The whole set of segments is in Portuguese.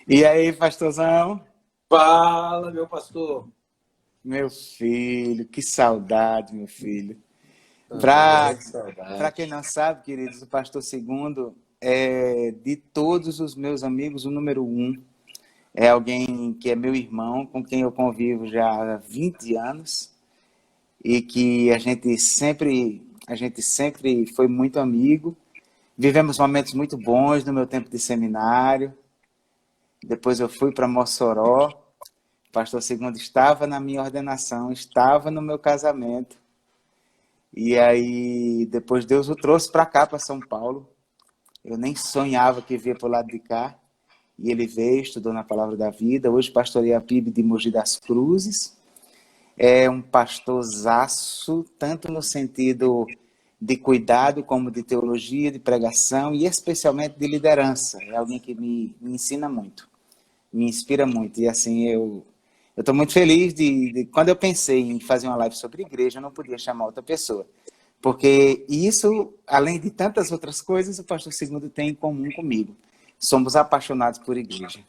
E aí, pastorzão? Fala, meu pastor. Meu filho, que saudade, meu filho. Também, Para morrendo de para quem saudade. não sabe, queridos, o pastor Segundo é de todos os meus amigos o número um. É alguém que é meu irmão, com quem eu convivo já há 20 anos e que a gente sempre foi muito amigo. Vivemos momentos muito bons no meu tempo de seminário. Depois eu fui para Mossoró. O pastor Segundo estava na minha ordenação, estava no meu casamento. E aí, depois Deus o trouxe para cá, para São Paulo. Eu nem sonhava que via para o lado de cá. E ele veio, estudou na Palavra da Vida. Hoje pastoreia a PIB de Mogi das Cruzes. É um pastorzaço, tanto no sentido de cuidado, como de teologia, de pregação e especialmente de liderança. É alguém que me ensina muito, me inspira muito. E assim, eu estou muito feliz quando eu pensei em fazer uma live sobre igreja, eu não podia chamar outra pessoa. Porque isso, além de tantas outras coisas, o pastor Segundo tem em comum comigo. Somos apaixonados por igreja.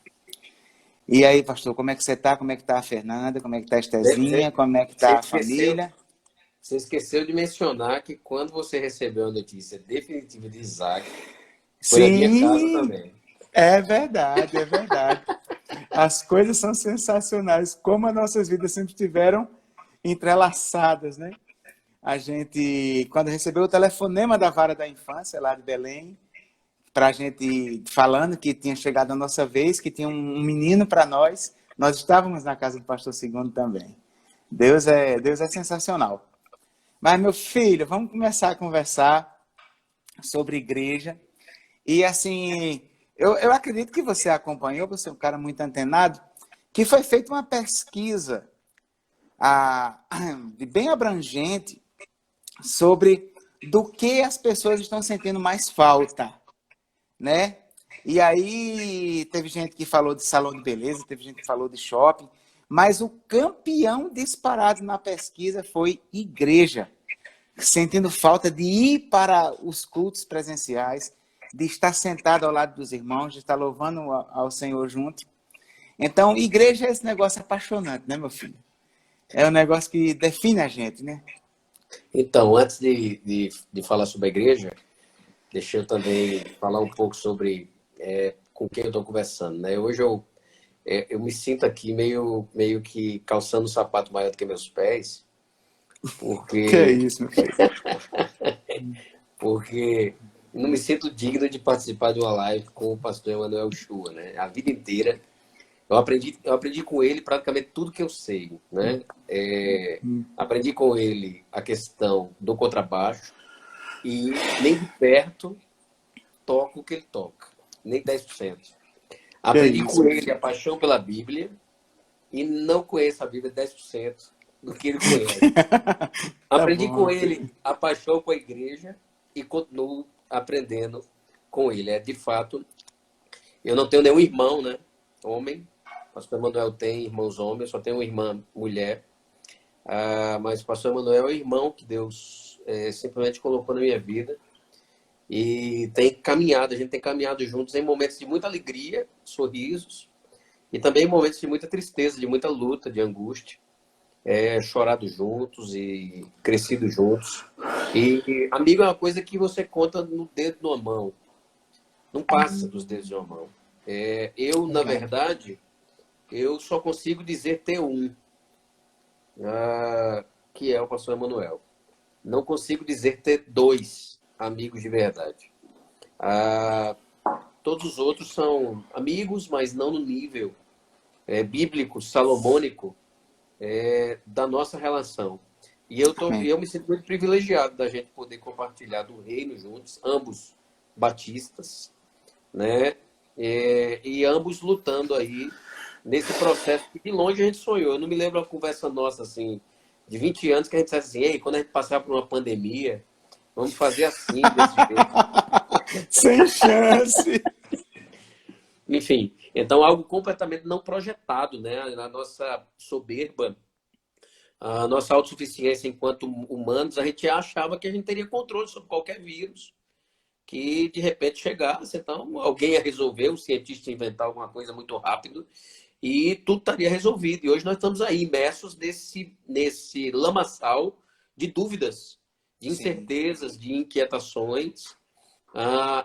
E aí, pastor, como é que você está? Como é que está a Fernanda? Como é que está a Você, Estezinha? Como é que você está a esqueceu, família? você esqueceu de mencionar que quando você recebeu a notícia definitiva de Isaac, foi na minha casa Sim, também. é verdade, é verdade. As coisas são sensacionais, como as nossas vidas sempre estiveram entrelaçadas, né? A gente, quando recebeu o telefonema da Vara da Infância, lá de Belém, para a gente falando que tinha chegado a nossa vez, que tinha um menino para nós estávamos na casa do pastor Segundo também. Deus é sensacional. Mas, meu filho, vamos começar a conversar sobre igreja. E, assim, eu acredito que você acompanhou, você é um cara muito antenado, que foi feita uma pesquisa a, bem abrangente sobre do que as pessoas estão sentindo mais falta, né? E aí teve gente que falou de salão de beleza, teve gente que falou de shopping, mas o campeão disparado na pesquisa foi igreja, sentindo falta de ir para os cultos presenciais, de estar sentado ao lado dos irmãos, de estar louvando ao Senhor junto. Então, igreja é esse negócio apaixonante, né, meu filho? É um negócio que define a gente, né? Então, antes de falar sobre a igreja, deixa eu também falar um pouco sobre com quem eu estou conversando, né? Hoje eu me sinto aqui meio que calçando um sapato maior do que meus pés, Que é porque isso, meu filho? porque não me sinto digno de participar de uma live com o pastor Emanuel Chua, né? A vida inteira eu aprendi com ele praticamente tudo que eu sei, né? Aprendi com ele a questão do contrabaixo e nem de perto toco o que ele toca, nem 10%. Que é Aprendi isso, com meu ele a filho? paixão pela Bíblia e não conheço a Bíblia 10% do que ele conhece. Tá Aprendi bom, com meu ele filho. a paixão com a igreja e continuo aprendendo com ele. De fato, eu não tenho nenhum irmão, né? Homem. O pastor Emanuel tem irmãos homens, só tenho uma irmã mulher. Mas o pastor Emanuel é o irmão que Deus simplesmente colocou na minha vida. E tem caminhado, a gente tem caminhado juntos em momentos de muita alegria, sorrisos, e também em momentos de muita tristeza, de muita luta, de angústia. Chorado juntos e crescido juntos. E amigo é uma coisa que você conta no dedo de uma mão, não passa dos dedos de uma mão. Na Verdade. verdade, eu só consigo dizer ter um, que é o pastor Emanuel. Não consigo dizer ter dois amigos de verdade. Ah, Todos os outros são amigos, mas não no nível bíblico, salomônico, da nossa relação. Amém. Eu me sinto muito privilegiado da gente poder compartilhar do reino juntos, ambos batistas, né? E ambos lutando aí nesse processo que de longe a gente sonhou. Eu não me lembro uma conversa nossa assim, de 20 anos, que a gente disse assim: ei, quando a gente passar por uma pandemia, vamos fazer assim, desse jeito. Sem chance. Enfim, então algo completamente não projetado, né? A nossa soberba, a nossa autossuficiência enquanto humanos, a gente achava que a gente teria controle sobre qualquer vírus, que de repente chegasse, então alguém ia resolver, um cientista ia inventar alguma coisa muito rápido e tudo estaria resolvido. E hoje nós estamos aí imersos nesse lamaçal de dúvidas, de Sim, incertezas, de inquietações.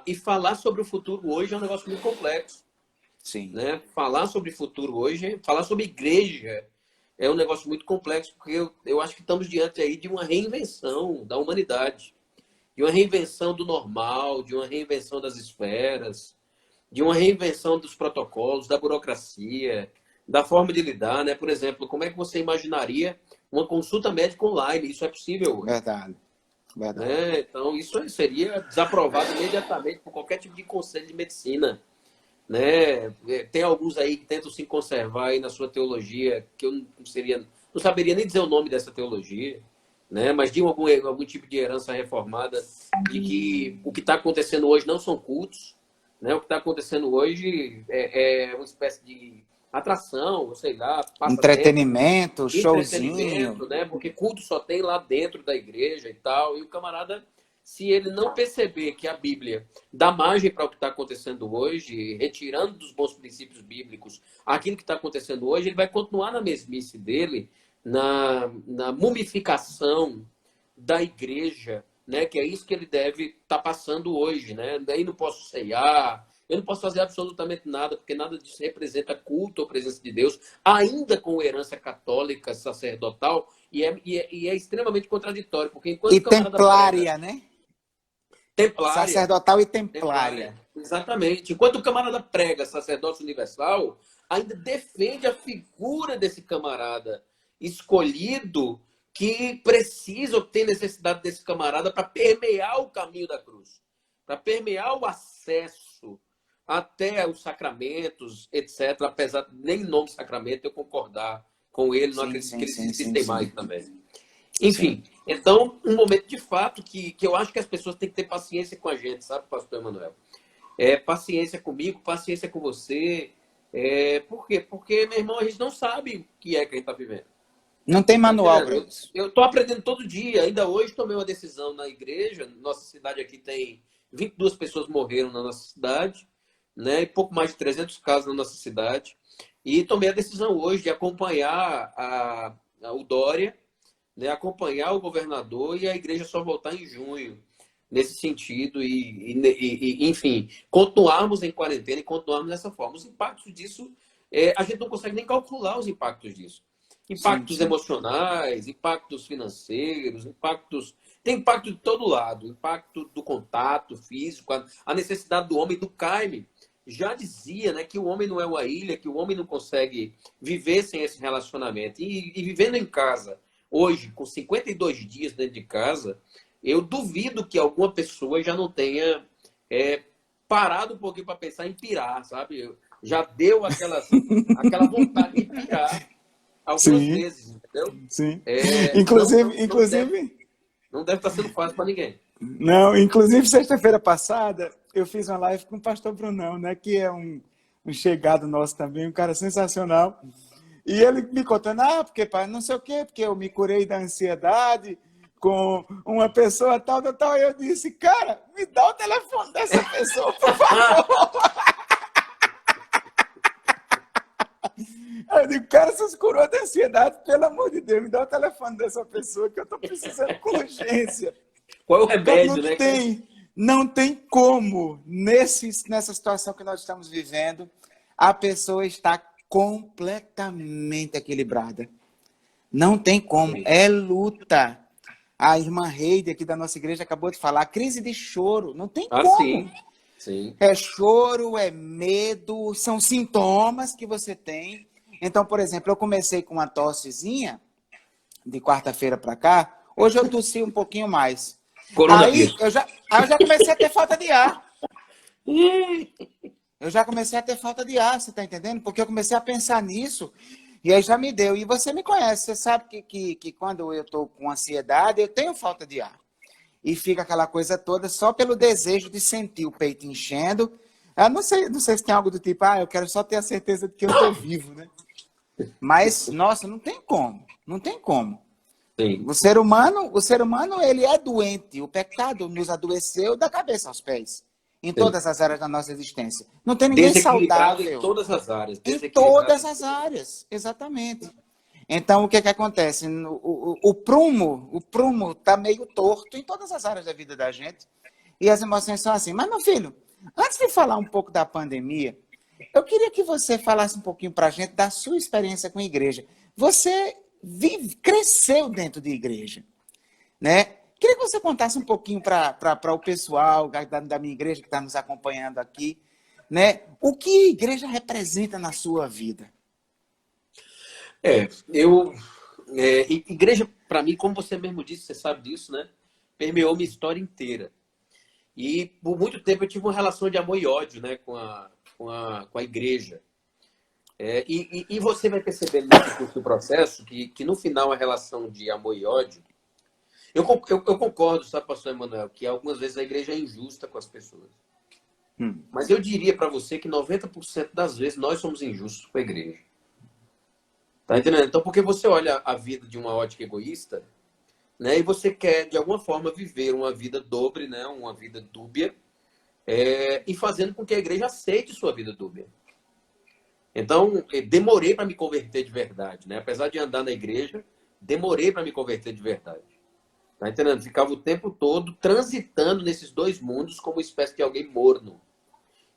E falar sobre o futuro hoje é um negócio muito complexo, sim. né? Falar sobre futuro hoje, falar sobre igreja é um negócio muito complexo, porque eu acho que estamos diante aí de uma reinvenção da humanidade, de uma reinvenção do normal, de uma reinvenção das esferas, de uma reinvenção dos protocolos, da burocracia, da forma de lidar, né? Por exemplo, como é que você imaginaria uma consulta médica online? Isso é possível hoje, Verdade, verdade. né? Então, isso seria desaprovado imediatamente por qualquer tipo de conselho de medicina, né? Tem alguns aí que tentam se conservar aí na sua teologia, que eu não saberia nem dizer o nome dessa teologia, né? Mas de algum tipo de herança reformada, de que o que está acontecendo hoje não são cultos, né? O que está acontecendo hoje é uma espécie de atração, sei lá, passatempo, Entretenimento, showzinho. entretenimento, né? Porque culto só tem lá dentro da igreja e tal. E o camarada, se ele não perceber que a Bíblia dá margem para o que está acontecendo hoje, retirando dos bons princípios bíblicos aquilo que está acontecendo hoje, ele vai continuar na mesmice dele, na mumificação da igreja, né? Que é isso que ele deve estar passando hoje, né? Daí não posso ceiar, eu não posso fazer absolutamente nada, porque nada disso representa culto ou presença de Deus, ainda com herança católica, sacerdotal, e é extremamente contraditório, porque enquanto E o camarada prega templária, né? templária, Sacerdotal e templária, templária. exatamente, enquanto o camarada prega sacerdócio universal, ainda defende a figura desse camarada escolhido que precisa ou tem necessidade desse camarada para permear o caminho da cruz, para permear o acesso até os sacramentos, etc. Apesar de nem nome sacramento eu concordar com ele, não Sim, acredito que sim, eles sim, sim, existem sim. mais também. Sim. Enfim, então, um momento de fato que eu acho que as pessoas têm que ter paciência com a gente, sabe, pastor Emanuel? Paciência comigo, paciência com você. Por quê? Porque, meu irmão, a gente não sabe o que é que a gente está vivendo. Não tem Tá manual entendendo? para Eu isso. eu estou aprendendo todo dia. Ainda hoje tomei uma decisão na igreja. Nossa cidade aqui tem 22 pessoas morreram na nossa cidade, né? E pouco mais de 300 casos na nossa cidade. E tomei a decisão hoje de acompanhar o Dória, né? Acompanhar o governador e a igreja só voltar em junho. Nesse sentido, enfim, continuarmos em quarentena e continuarmos dessa forma. Os impactos disso, a gente não consegue nem calcular os impactos disso. Sim, Impactos sim. emocionais, impactos financeiros, impactos. Tem impacto de todo lado, impacto do contato físico, a necessidade do homem, do Caime. Já dizia, né, que o homem não é uma ilha, que o homem não consegue viver sem esse relacionamento. E vivendo em casa, hoje, com 52 dias dentro de casa, eu duvido que alguma pessoa já não tenha é, parado um pouquinho para pensar em pirar, sabe? Já deu aquela vontade de pirar algumas Sim, vezes, entendeu? sim. Não, Inclusive, não, inclusive, não deve estar sendo fácil para ninguém. não, inclusive sexta-feira passada eu fiz uma live com o pastor Brunão, né, que é um chegado nosso também, um cara sensacional. E ele me contando, porque pai, não sei o quê, porque eu me curei da ansiedade com uma pessoa tal, tal, tal. Eu disse, cara, me dá o telefone dessa pessoa, por favor. Eu digo, cara, você se curou da ansiedade, pelo amor de Deus, me dá o telefone dessa pessoa que eu estou precisando com urgência. Qual é o Cara, não remédio, né? tem, não tem como, nessa situação que nós estamos vivendo, a pessoa está completamente equilibrada. Não tem como, Sim. é luta. A irmã Heide aqui da nossa igreja acabou de falar, crise de choro, não tem como. Sim, sim. É choro, é medo, são sintomas que você tem. Então, por exemplo, eu comecei com uma tossezinha de quarta-feira para cá, hoje eu tossi um pouquinho mais. Aí Coronavírus. eu já comecei a ter falta de ar. Eu já comecei a ter falta de ar, você está entendendo? Porque eu comecei a pensar nisso e aí já me deu. E você me conhece, você sabe que quando eu estou com ansiedade, eu tenho falta de ar. E fica aquela coisa toda só pelo desejo de sentir o peito enchendo. Eu não sei se tem algo do tipo, eu quero só ter a certeza de que eu estou vivo, né? Mas, nossa, não tem como. Não tem como. Sim. O ser humano, ele é doente. O pecado nos adoeceu da cabeça aos pés, em Sim. todas as áreas da nossa existência. Não tem ninguém Desequilibrado em saudável todas as áreas. em Desequilibrado todas em as todas as áreas, exatamente. Então, o que acontece? O prumo está meio torto em todas as áreas da vida da gente. E as emoções são assim. Mas, meu filho, antes de falar um pouco da pandemia, eu queria que você falasse um pouquinho para a gente da sua experiência com a igreja. Você cresceu dentro de igreja, né? Queria que você contasse um pouquinho para o pessoal da minha igreja que está nos acompanhando aqui, né? O que a igreja representa na sua vida? É, eu. Igreja, para mim, como você mesmo disse, você sabe disso, né? Permeou minha história inteira. E por muito tempo eu tive uma relação de amor e ódio, né, com a igreja. E você vai perceber nesse curso do processo que no final a relação de amor e ódio. Eu concordo, sabe, pastor Emanuel, que algumas vezes a igreja é injusta com as pessoas. Hum, Mas eu diria para você que 90% das vezes nós somos injustos com a igreja. Tá entendendo? Então, porque você olha a vida de uma ótica egoísta, né, e você quer, de alguma forma, viver uma vida dobre, né, uma vida dúbia, e fazendo com que a igreja aceite sua vida dúbia. Então, demorei para me converter de verdade, né? Apesar de andar na igreja, demorei para me converter de verdade. Tá entendendo? Ficava o tempo todo transitando nesses dois mundos como uma espécie de alguém morno.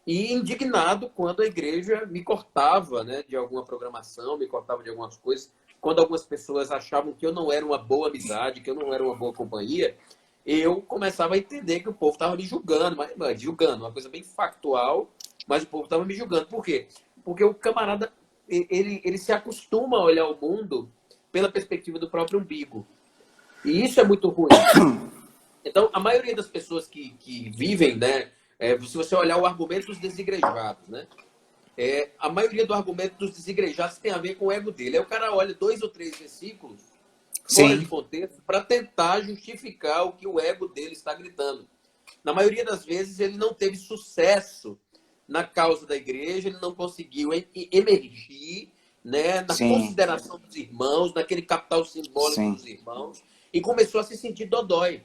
E indignado quando a igreja me cortava, né, de alguma programação, me cortava de algumas coisas. Quando algumas pessoas achavam que eu não era uma boa amizade, que eu não era uma boa companhia, eu começava a entender que o povo estava me julgando, mas julgando, uma coisa bem factual, mas o povo estava me julgando. Por quê? Porque o camarada, ele se acostuma a olhar o mundo pela perspectiva do próprio umbigo. E isso é muito ruim. Então, a maioria das pessoas que vivem, né, se você olhar o argumento dos desigrejados, né, a maioria do argumento dos desigrejados tem a ver com o ego dele. Aí o cara olha 2 ou 3 versículos fora de sim, contexto para tentar justificar o que o ego dele está gritando. Na maioria das vezes, ele não teve sucesso na causa da igreja, ele não conseguiu emergir, né, na sim, consideração dos irmãos, naquele capital simbólico sim, dos irmãos, e começou a se sentir dodói.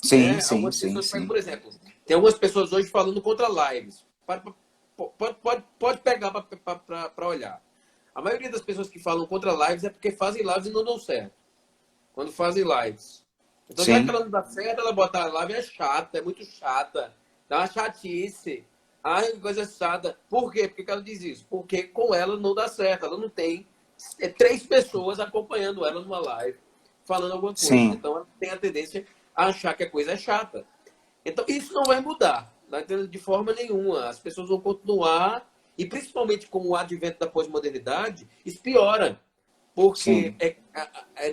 sim, Né? sim, Algumas sim, pessoas pegam, sim. por exemplo, tem algumas pessoas hoje falando contra lives. Pode pegar para olhar. A maioria das pessoas que falam contra lives é porque fazem lives e não dão certo. Quando fazem lives. Então, já que Sim, ela não dá certo, ela bota a live é chata, é muito chata. Dá uma chatice. Ai, que coisa chata. Por quê? Por que ela diz isso? Porque com ela não dá certo. Ela não tem 3 pessoas acompanhando ela numa live, falando alguma coisa. sim, Então, ela tem a tendência a achar que a coisa é chata. Então, isso não vai mudar, né? De forma nenhuma. As pessoas vão continuar, e principalmente com o advento da pós-modernidade, isso piora. Porque, sim,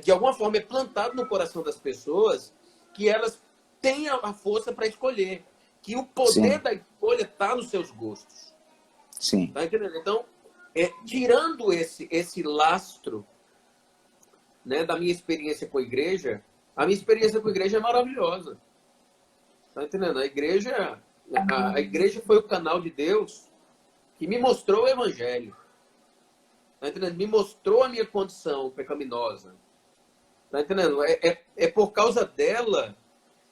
de alguma forma, é plantado no coração das pessoas que elas têm a força para escolher. Que o poder sim, da escolha está nos seus gostos. sim, Tá entendendo? Então, tirando esse lastro, né, da minha experiência com a minha experiência com a igreja é maravilhosa. Tá entendendo? A igreja foi o canal de Deus que me mostrou o evangelho. Tá entendendo? Me mostrou a minha condição pecaminosa. Tá entendendo? É por causa dela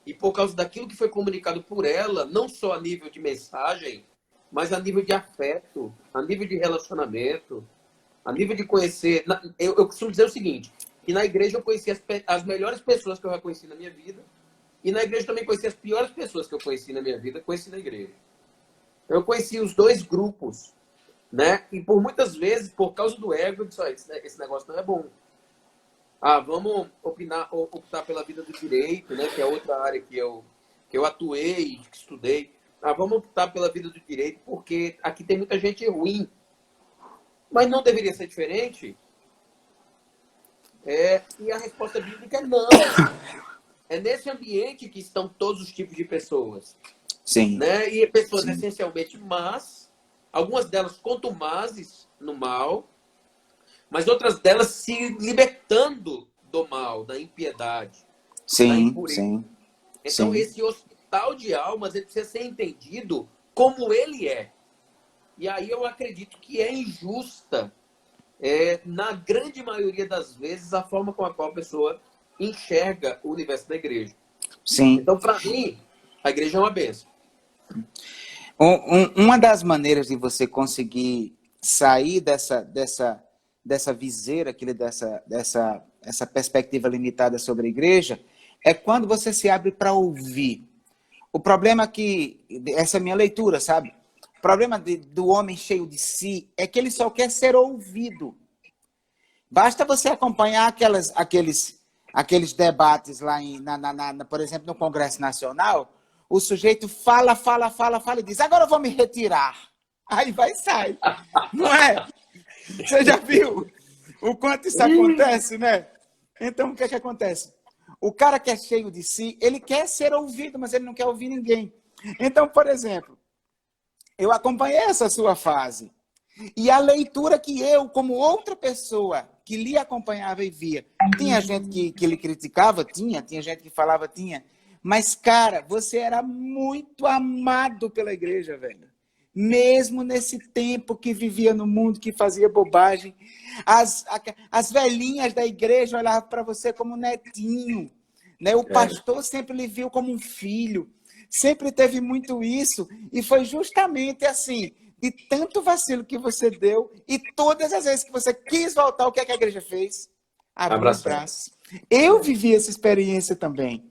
e por causa daquilo que foi comunicado por ela, não só a nível de mensagem, mas a nível de afeto, a nível de relacionamento, a nível de conhecer. Eu costumo dizer o seguinte, que na igreja eu conheci as melhores pessoas que eu já conheci na minha vida, e na igreja também conheci as piores pessoas que eu conheci na minha vida, conheci na igreja. Eu conheci os dois grupos, né? E por muitas vezes, por causa do ego, eu disse, esse negócio não é bom. Vamos optar pela vida do direito, né? Que é outra área que eu atuei, que estudei. Vamos optar pela vida do direito, porque aqui tem muita gente ruim. Mas não deveria ser diferente? E a resposta bíblica é não. É nesse ambiente que estão todos os tipos de pessoas. sim, Né? E pessoas sim, essencialmente más, algumas delas contumazes no mal, mas outras delas se libertando do mal, da impiedade, da sim, impureza. sim, Então, sim, esse hospital de almas ele precisa ser entendido como ele é. E aí eu acredito que é injusta, na grande maioria das vezes, a forma com a qual a pessoa enxerga o universo da igreja. Sim. Então, para mim, a igreja é uma bênção. Uma das maneiras de você conseguir sair dessa viseira, essa perspectiva limitada sobre a igreja, é quando você se abre para ouvir. O problema que, essa é a minha leitura, sabe? O problema do homem cheio de si é que ele só quer ser ouvido. Basta você acompanhar aqueles debates lá, por exemplo, no Congresso Nacional, o sujeito fala e diz, agora eu vou me retirar. Aí vai e sai. Não é? Você já viu o quanto isso acontece, né? Então, o que é que acontece? O cara que é cheio de si, ele quer ser ouvido, mas ele não quer ouvir ninguém. Então, por exemplo, eu acompanhei essa sua fase. E a leitura que eu, como outra pessoa que lhe acompanhava e via, tinha gente que lhe criticava, tinha gente que falava, tinha. Mas, cara, você era muito amado pela igreja, velho. Mesmo nesse tempo que vivia no mundo, que fazia bobagem. As velhinhas da igreja olhavam para você como netinho. Né? O pastor sempre lhe viu como um filho. Sempre teve muito isso. E foi justamente assim, de tanto vacilo que você deu, e todas as vezes que você quis voltar, o que é que a igreja fez? Abriu os braços. Eu vivi essa experiência também.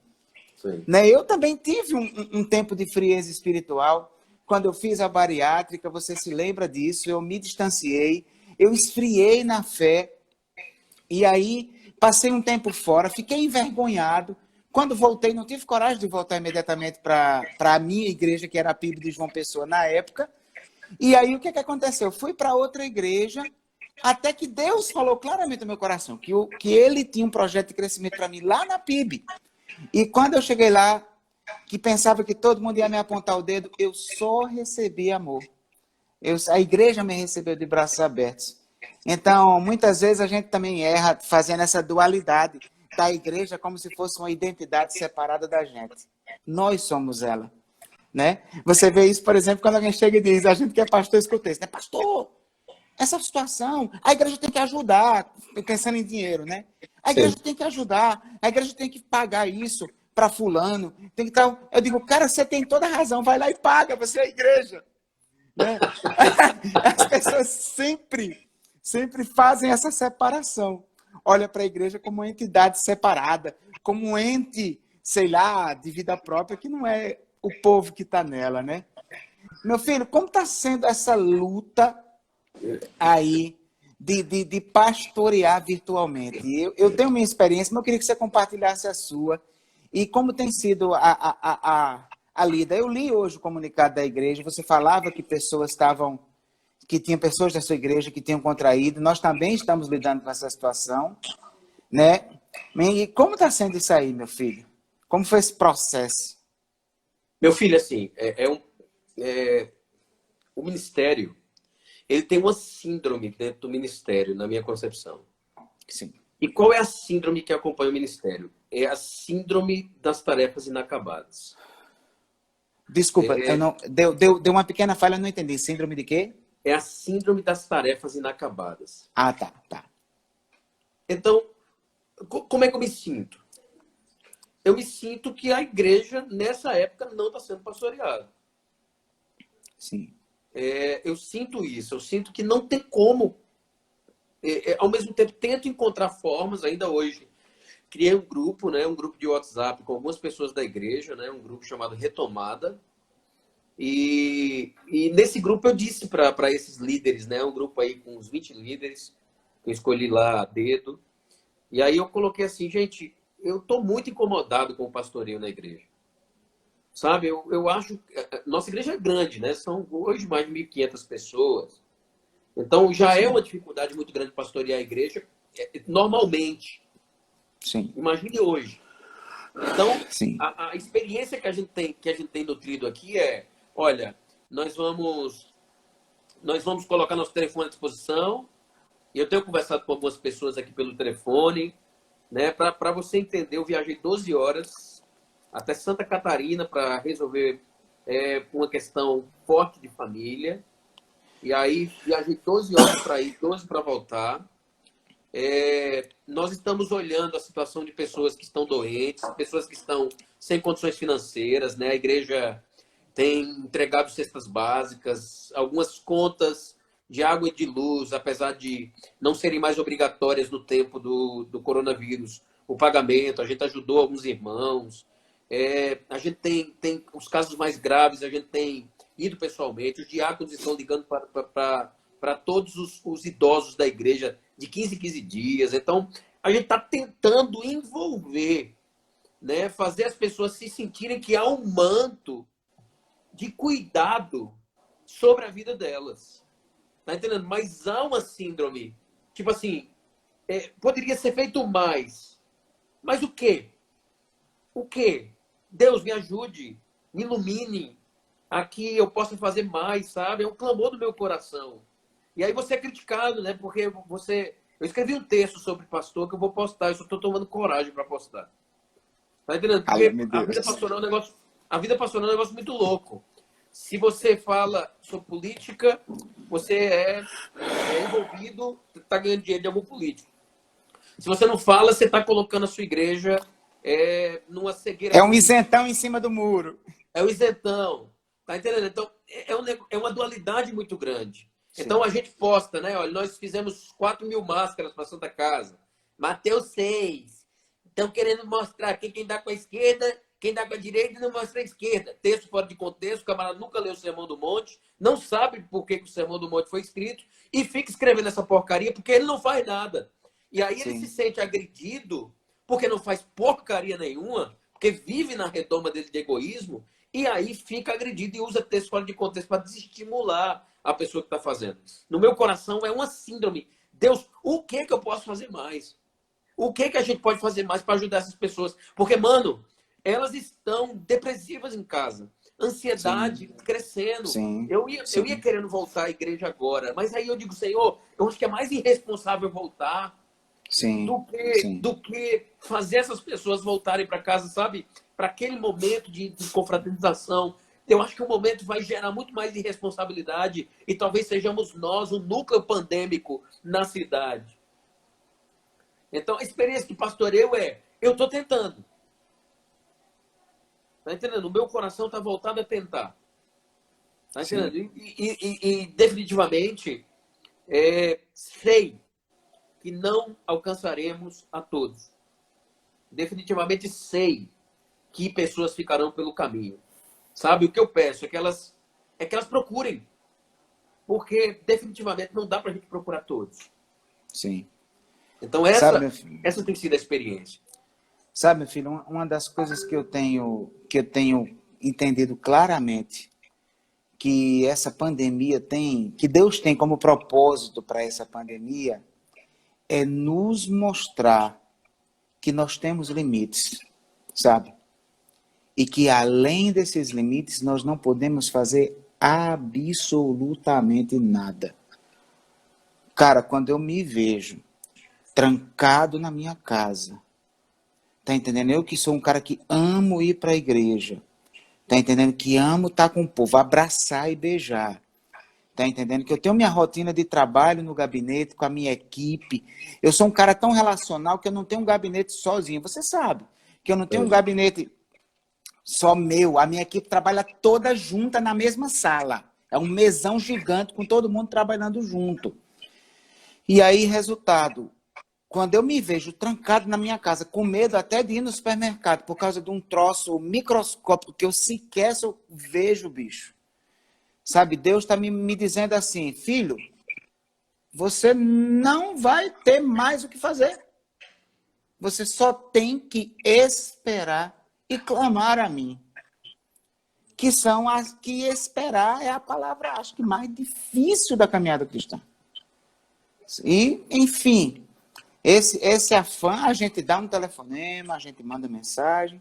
Né? Eu também tive um tempo de frieza espiritual. Quando eu fiz a bariátrica, você se lembra disso, eu me distanciei, eu esfriei na fé, e aí passei um tempo fora, fiquei envergonhado. Quando voltei, não tive coragem de voltar imediatamente para a minha igreja, que era a PIB de João Pessoa na época. E aí o que aconteceu? Eu fui para outra igreja, até que Deus falou claramente no meu coração que ele tinha um projeto de crescimento para mim lá na PIB. E quando eu cheguei lá, que pensava que todo mundo ia me apontar o dedo, eu só recebi amor. A igreja me recebeu de braços abertos. Então, muitas vezes a gente também erra fazendo essa dualidade da igreja como se fosse uma identidade separada da gente. Nós somos ela. Né? Você vê isso, por exemplo, quando alguém chega e diz, a gente que é pastor, escuta isso, né? Pastor, essa situação, a igreja tem que ajudar, pensando em dinheiro, né? A igreja tem que ajudar, a igreja tem que pagar isso para fulano. Tem que tal. Eu digo, cara, você tem toda a razão, vai lá e paga, você é a igreja. Né? As pessoas sempre fazem essa separação. Olha para a igreja como uma entidade separada, como um ente, sei lá, de vida própria, que não é o povo que está nela, né? Meu filho, como está sendo essa luta aí de pastorear virtualmente? Eu tenho minha experiência, mas eu queria que você compartilhasse a sua. E como tem sido a lida? Eu li hoje o comunicado da igreja, você falava que que tinha pessoas da sua igreja que tinham contraído. Nós também estamos lidando com essa situação, né? E como está sendo isso aí, meu filho? Como foi esse processo? Meu filho, assim, o ministério, ele tem uma síndrome dentro do ministério, na minha concepção. Sim. E qual é a síndrome que acompanha o ministério? É a síndrome das tarefas inacabadas. Desculpa, eu não, deu uma pequena falha, eu não entendi. Síndrome de quê? É a síndrome das tarefas inacabadas. Ah, tá. Então, como é que eu me sinto? Eu me sinto que a igreja, nessa época, não está sendo pastoreada. Sim. Eu sinto isso. Eu sinto que não tem como. Ao mesmo tempo, tento encontrar formas, ainda hoje. Criei um grupo, né, um grupo de WhatsApp com algumas pessoas da igreja, né, um grupo chamado Retomada. E nesse grupo eu disse para esses líderes, né, um grupo aí com uns 20 líderes, que eu escolhi lá a dedo. E aí eu coloquei assim, gente, eu estou muito incomodado com o pastoreio na igreja. Sabe, eu acho... Nossa igreja é grande, né? São hoje mais de 1.500 pessoas. Então já é uma dificuldade muito grande pastorear a igreja, normalmente. Sim. Imagine hoje. Então, Sim. a experiência que a gente tem nutrido aqui é, olha, nós vamos colocar nosso telefone à disposição. E eu tenho conversado com algumas pessoas aqui pelo telefone, né? Para você entender, eu viajei 12 horas até Santa Catarina para resolver uma questão forte de família. E aí viajei 12 horas para ir, 12 para voltar. Nós estamos olhando a situação de pessoas que estão doentes, pessoas que estão sem condições financeiras, né? A igreja tem entregado cestas básicas, algumas contas de água e de luz, apesar de não serem mais obrigatórias no tempo do coronavírus, o pagamento. A gente ajudou alguns irmãos. A gente tem os casos mais graves, a gente tem ido pessoalmente. Os diáconos estão ligando para todos os idosos da igreja de 15 em 15 dias. Então, a gente está tentando envolver, né, fazer as pessoas se sentirem que há um manto de cuidado sobre a vida delas. Tá entendendo? Mas há uma síndrome. Tipo assim, poderia ser feito mais. Mas o quê? O quê? Deus, me ajude, me ilumine, aqui eu possa fazer mais, sabe? É um clamor do meu coração. E aí você é criticado, né? Porque eu escrevi um texto sobre pastor que eu vou postar, eu só estou tomando coragem para postar. Tá entendendo? Ai, Porque meu a Deus. vida pastoral é um negócio, a vida pastoral é um negócio muito louco. Se você fala sobre política, você é envolvido, está ganhando dinheiro de algum político. Se você não fala, você está colocando a sua igreja numa cegueira É um política. isentão em cima do muro. É o isentão. Tá entendendo? Então, é uma dualidade muito grande. Então, Sim. a gente posta, né? Olha, nós fizemos 4.000 máscaras para Santa Casa. Mateus 6. Estão querendo mostrar quem dá com a esquerda, quem dá com a direita e não mostra a esquerda. Texto fora de contexto, o camarada nunca leu o Sermão do Monte, não sabe por que o Sermão do Monte foi escrito e fica escrevendo essa porcaria porque ele não faz nada. E aí ele Sim. se sente agredido porque não faz porcaria nenhuma, porque vive na redoma dele de egoísmo, e aí fica agredido e usa texto fora de contexto para desestimular a pessoa que está fazendo. No meu coração é uma síndrome. Deus, o que eu posso fazer mais? O que a gente pode fazer mais para ajudar essas pessoas? Porque, mano, elas estão depressivas em casa. Ansiedade crescendo. Sim. Eu ia querendo voltar à igreja agora, mas aí eu digo, Senhor, eu acho que é mais irresponsável voltar Sim. do que fazer essas pessoas voltarem para casa, sabe? Para aquele momento de confraternização. Eu acho que o momento vai gerar muito mais irresponsabilidade e talvez sejamos nós o núcleo pandêmico na cidade. Então, a experiência que pastoreio eu estou tentando. Tá entendendo? O meu coração está voltado a tentar. Tá entendendo? E definitivamente, sei que não alcançaremos a todos. Definitivamente sei que pessoas ficarão pelo caminho. Sabe? O que eu peço é que elas procurem. Porque definitivamente não dá para a gente procurar todos. Sim. Então Sabe, meu filho? essa tem sido a experiência. Sabe, meu filho, uma das coisas que eu tenho entendido claramente que essa pandemia tem, que Deus tem como propósito para essa pandemia, é nos mostrar que nós temos limites, sabe? E que além desses limites nós não podemos fazer absolutamente nada. Cara, quando eu me vejo trancado na minha casa, tá entendendo? Eu que sou um cara que amo ir para a igreja, tá entendendo? Que amo estar com o povo, abraçar e beijar. Tá entendendo? Que eu tenho minha rotina de trabalho no gabinete, com a minha equipe. Eu sou um cara tão relacional que eu não tenho um gabinete sozinho. Você sabe que eu não tenho um gabinete só meu. A minha equipe trabalha toda junta na mesma sala. É um mesão gigante com todo mundo trabalhando junto. E aí, resultado, quando eu me vejo trancado na minha casa, com medo até de ir no supermercado, por causa de um troço microscópico que eu sequer vejo, bicho. Sabe, Deus está me dizendo assim, filho, você não vai ter mais o que fazer. Você só tem que esperar e clamar a mim. Que são as que esperar é a palavra, acho que mais difícil da caminhada cristã. E, enfim, esse afã, a gente dá um telefonema, a gente manda mensagem,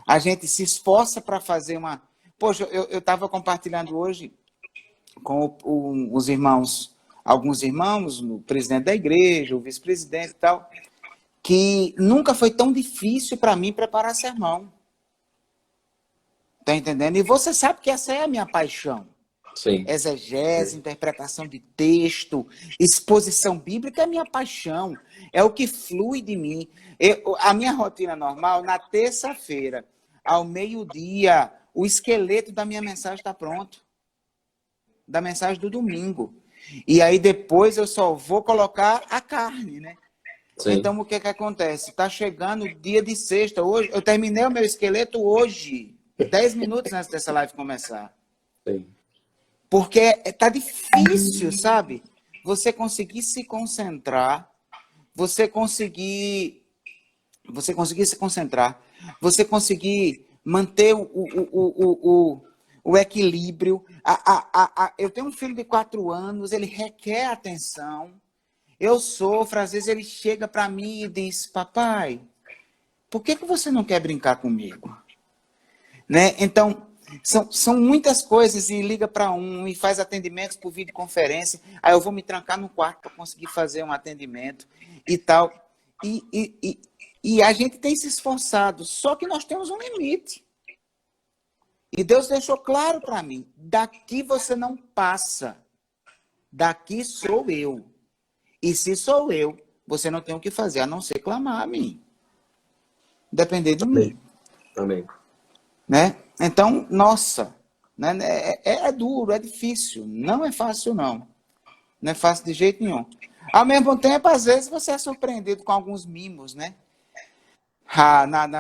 a gente se esforça para fazer uma... Poxa, eu estava compartilhando hoje com os irmãos, alguns irmãos, o presidente da igreja, o vice-presidente e tal, que nunca foi tão difícil para mim preparar sermão. Tá entendendo? E você sabe que essa é a minha paixão. Sim. Exegese, interpretação de texto, exposição bíblica é minha paixão, é o que flui de mim. A minha rotina normal, na terça-feira, ao meio-dia, o esqueleto da minha mensagem está pronto, da mensagem do domingo. E aí depois eu só vou colocar a carne, né? Sim. Então o que acontece? Está chegando o dia de sexta, hoje, eu terminei o meu esqueleto hoje, 10 minutos antes dessa live começar. Sim. Porque tá difícil, sabe? Você conseguir se concentrar, você conseguir se concentrar, você conseguir manter o equilíbrio. Eu tenho um filho de 4 anos, ele requer atenção. Eu sofro, às vezes ele chega para mim e diz, papai, por que você não quer brincar comigo? Né? Então, são muitas coisas, e liga para um, e faz atendimentos por videoconferência, aí eu vou me trancar no quarto para conseguir fazer um atendimento e tal. E a gente tem se esforçado, só que nós temos um limite. E Deus deixou claro para mim, daqui você não passa, daqui sou eu. E se sou eu, você não tem o que fazer, a não ser clamar a mim. Depender de mim. Amém. Né? Então, nossa, né? É duro, é difícil, não é fácil não. Não é fácil de jeito nenhum. Ao mesmo tempo, às vezes você é surpreendido com alguns mimos, né?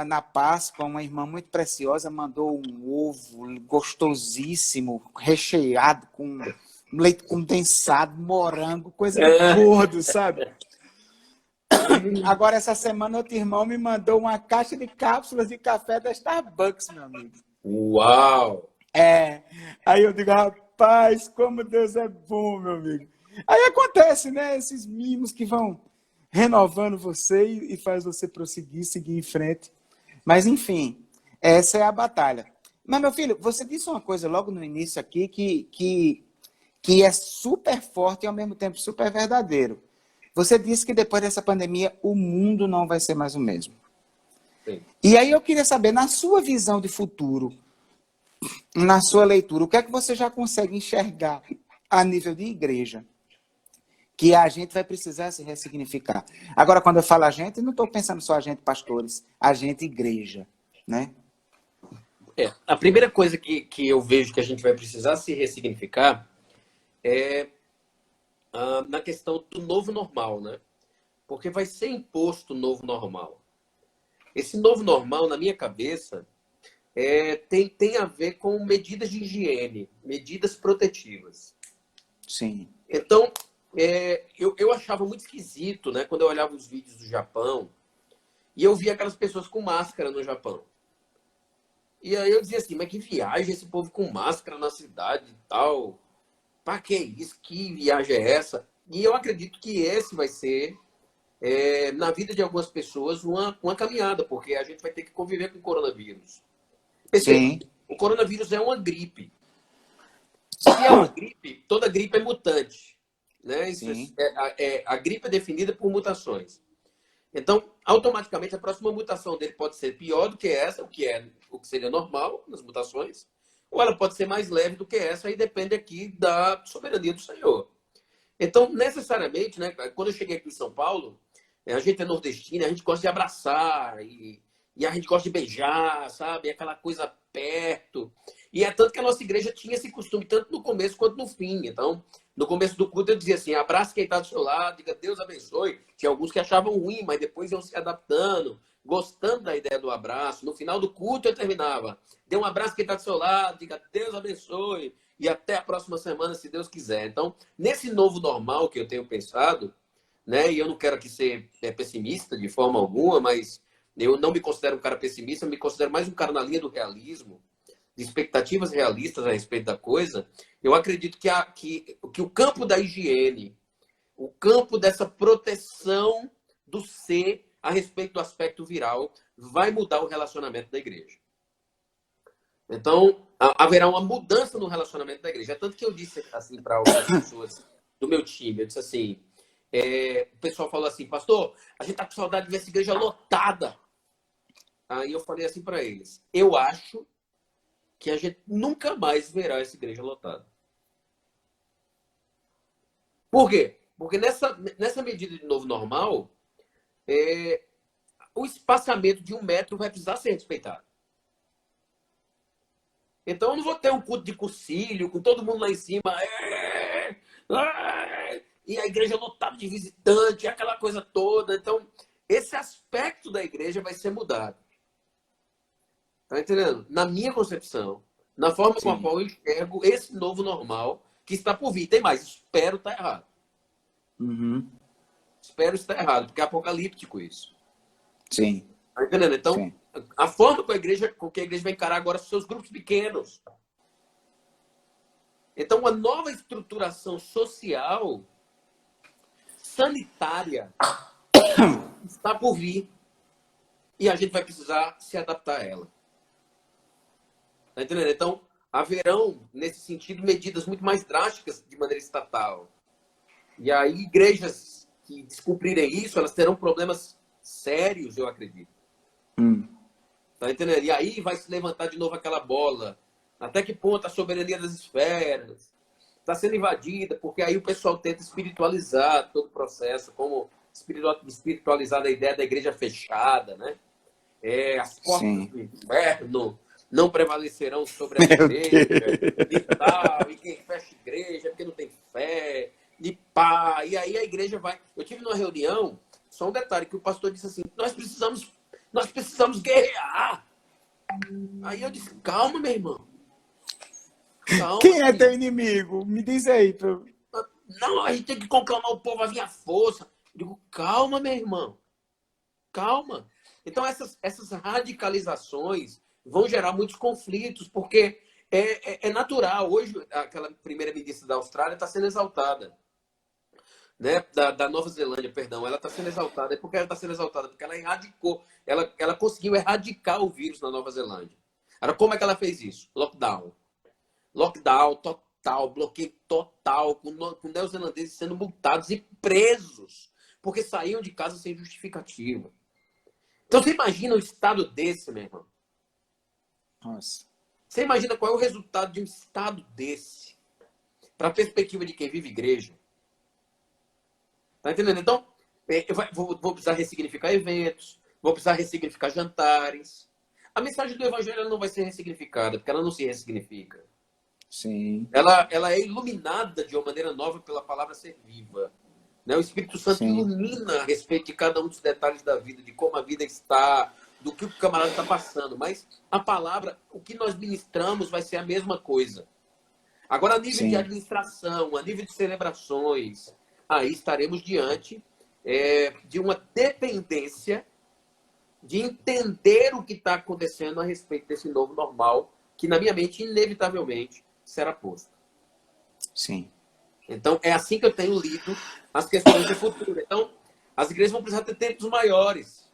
Na Páscoa, uma irmã muito preciosa mandou um ovo gostosíssimo, recheado com leite condensado, morango, coisa de gordo, sabe? Agora, essa semana, outro irmão me mandou uma caixa de cápsulas de café da Starbucks, meu amigo. Uau! Aí eu digo, rapaz, como Deus é bom, meu amigo. Aí acontece, né? Esses mimos que vão renovando você e faz você prosseguir, seguir em frente. Mas, enfim, essa é a batalha. Mas, meu filho, você disse uma coisa logo no início aqui que é super forte e, ao mesmo tempo, super verdadeiro. Você disse que depois dessa pandemia, o mundo não vai ser mais o mesmo. Sim. E aí eu queria saber, na sua visão de futuro, na sua leitura, o que é que você já consegue enxergar a nível de igreja? Que a gente vai precisar se ressignificar. Agora, quando eu falo a gente, não estou pensando só a gente pastores, a gente igreja, né? A primeira coisa que eu vejo que a gente vai precisar se ressignificar é na questão do novo normal, né? Porque vai ser imposto o novo normal. Esse novo normal, na minha cabeça, tem a ver com medidas de higiene, medidas protetivas. Sim. Então, eu achava muito esquisito, né? Quando eu olhava os vídeos do Japão e eu via aquelas pessoas com máscara no Japão. E aí eu dizia assim, mas que viagem esse povo com máscara na cidade e tal? Pra que isso? Que viagem é essa? E eu acredito que esse vai ser, na vida de algumas pessoas, uma caminhada, porque a gente vai ter que conviver com o coronavírus. Perceba, Sim. o coronavírus é uma gripe. Se é uma gripe, toda gripe é mutante. Né? Sim. A gripe é definida por mutações. Então, automaticamente, a próxima mutação dele pode ser pior do que essa, o que seria normal nas mutações, ou ela pode ser mais leve do que essa, aí depende aqui da soberania do Senhor. Então, necessariamente, né, quando eu cheguei aqui em São Paulo, a gente é nordestino, a gente gosta de abraçar e a gente gosta de beijar, sabe? Aquela coisa perto. E é tanto que a nossa igreja tinha esse costume, tanto no começo quanto no fim. Então, no começo do culto eu dizia assim, abraça quem está do seu lado, diga Deus abençoe. Tinha alguns que achavam ruim, mas depois iam se adaptando, gostando da ideia do abraço. No final do culto eu terminava, dê um abraço quem está do seu lado, diga Deus abençoe. E até a próxima semana, se Deus quiser. Então, nesse novo normal que eu tenho pensado, né, e eu não quero aqui ser pessimista de forma alguma, mas eu não me considero um cara pessimista, eu me considero mais um cara na linha do realismo, de expectativas realistas a respeito da coisa. Eu acredito que o campo da higiene, o campo dessa proteção do ser a respeito do aspecto viral, vai mudar o relacionamento da igreja. Então, haverá uma mudança no relacionamento da igreja. É tanto que eu disse assim para algumas pessoas do meu time, eu disse assim, o pessoal falou assim, pastor, a gente tá com saudade de ver essa igreja lotada. Aí eu falei assim para eles, eu acho que a gente nunca mais verá essa igreja lotada. Por quê? Porque nessa medida de novo normal, o espaçamento de 1 metro vai precisar ser respeitado. Então eu não vou ter um culto de cursilho, com todo mundo lá em cima, e a igreja lotada de visitante, aquela coisa toda. Então, esse aspecto da igreja vai ser mudado. Tá entendendo? Na minha concepção, na forma com a Sim. qual eu enxergo esse novo normal que está por vir. Tem mais, espero estar errado. Uhum. Espero estar errado, porque é apocalíptico isso. Sim. Tá entendendo? Então, Sim. a forma com que a igreja vai encarar agora os seus grupos pequenos. Então, uma nova estruturação social, sanitária, está por vir. E a gente vai precisar se adaptar a ela. Tá entendendo? Então, haverão, nesse sentido, medidas muito mais drásticas de maneira estatal. E aí, igrejas que descumprirem isso, elas terão problemas sérios, eu acredito. Tá entendendo? E aí vai se levantar de novo aquela bola. Até que ponto a soberania das esferas está sendo invadida? Porque aí o pessoal tenta espiritualizar todo o processo, como espiritualizar a ideia da igreja fechada, né? As portas Sim. do inferno não prevalecerão sobre essa Meu igreja e Deus. tal, e quem fecha igreja é porque não tem fé, e pá, e aí a igreja vai. Eu tive numa reunião, só um detalhe, que o pastor disse assim: nós precisamos guerrear. Aí eu disse: calma, meu irmão, calma, Quem é teu filho. inimigo? Me diz aí. Não, a gente tem que conclamar o povo a vir à força. Eu digo: calma, meu irmão, calma. Então, essas radicalizações vão gerar muitos conflitos, porque é natural. Hoje, aquela primeira ministra da Austrália está sendo exaltada. Né? Da Nova Zelândia, perdão. Ela está sendo exaltada. Por que ela está sendo exaltada? Porque ela erradicou. Ela conseguiu erradicar o vírus na Nova Zelândia. Agora, como é que ela fez isso? Lockdown. Lockdown total, bloqueio total, com neozelandeses sendo multados e presos, porque saíam de casa sem justificativa. Então, você imagina um estado desse, meu irmão? Nossa. Você imagina qual é o resultado de um estado desse para a perspectiva de quem vive igreja? Tá entendendo? Então, vou precisar ressignificar eventos, vou precisar ressignificar jantares. A mensagem do evangelho não vai ser ressignificada, porque ela não se ressignifica. Sim. Ela é iluminada de uma maneira nova pela palavra ser viva. Né? O Espírito Santo Sim. ilumina a respeito de cada um dos detalhes da vida, de como a vida está, do que o camarada está passando. Mas a palavra, o que nós ministramos vai ser a mesma coisa. Agora, a nível de Sim. administração, a nível de celebrações, aí estaremos diante de uma dependência de entender o que está acontecendo a respeito desse novo normal, que na minha mente, inevitavelmente, será posto. Sim. Então, é assim que eu tenho lido as questões de futuro. Então, as igrejas vão precisar ter tempos maiores.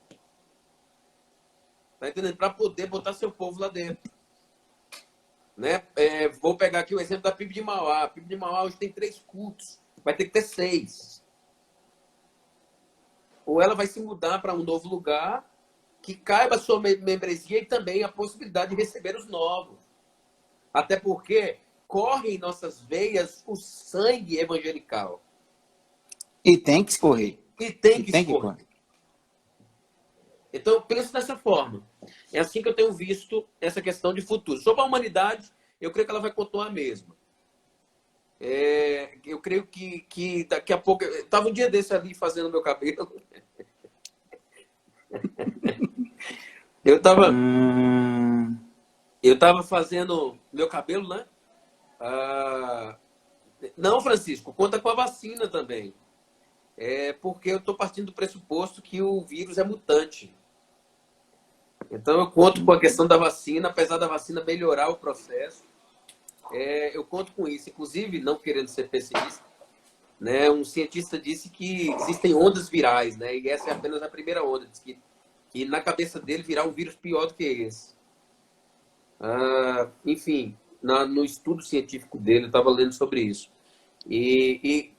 Tá entendendo? Para poder botar seu povo lá dentro. Né? Vou pegar aqui o exemplo da PIB de Mauá. A PIB de Mauá hoje tem 3 cultos. Vai ter que ter 6. Ou ela vai se mudar para um novo lugar que caiba a sua membresia e também a possibilidade de receber os novos. Até porque corre em nossas veias o sangue evangelical. E tem que escorrer. E tem E que tem que escorrer. correr. Então, eu penso dessa forma. É assim que eu tenho visto essa questão de futuro. Sobre a humanidade, eu creio que ela vai continuar a mesma. Eu creio que daqui a pouco... Eu estava um dia desse ali fazendo meu cabelo. Eu estava fazendo meu cabelo, né? Não, Francisco, conta com a vacina também. Porque eu estou partindo do pressuposto que o vírus é mutante. Então, eu conto com a questão da vacina, apesar da vacina melhorar o processo. Eu conto com isso. Inclusive, não querendo ser pessimista, né, um cientista disse que existem ondas virais, né, e essa é apenas a primeira onda. Diz que na cabeça dele virá um vírus pior do que esse. Enfim, no estudo científico dele, eu estava lendo sobre isso. E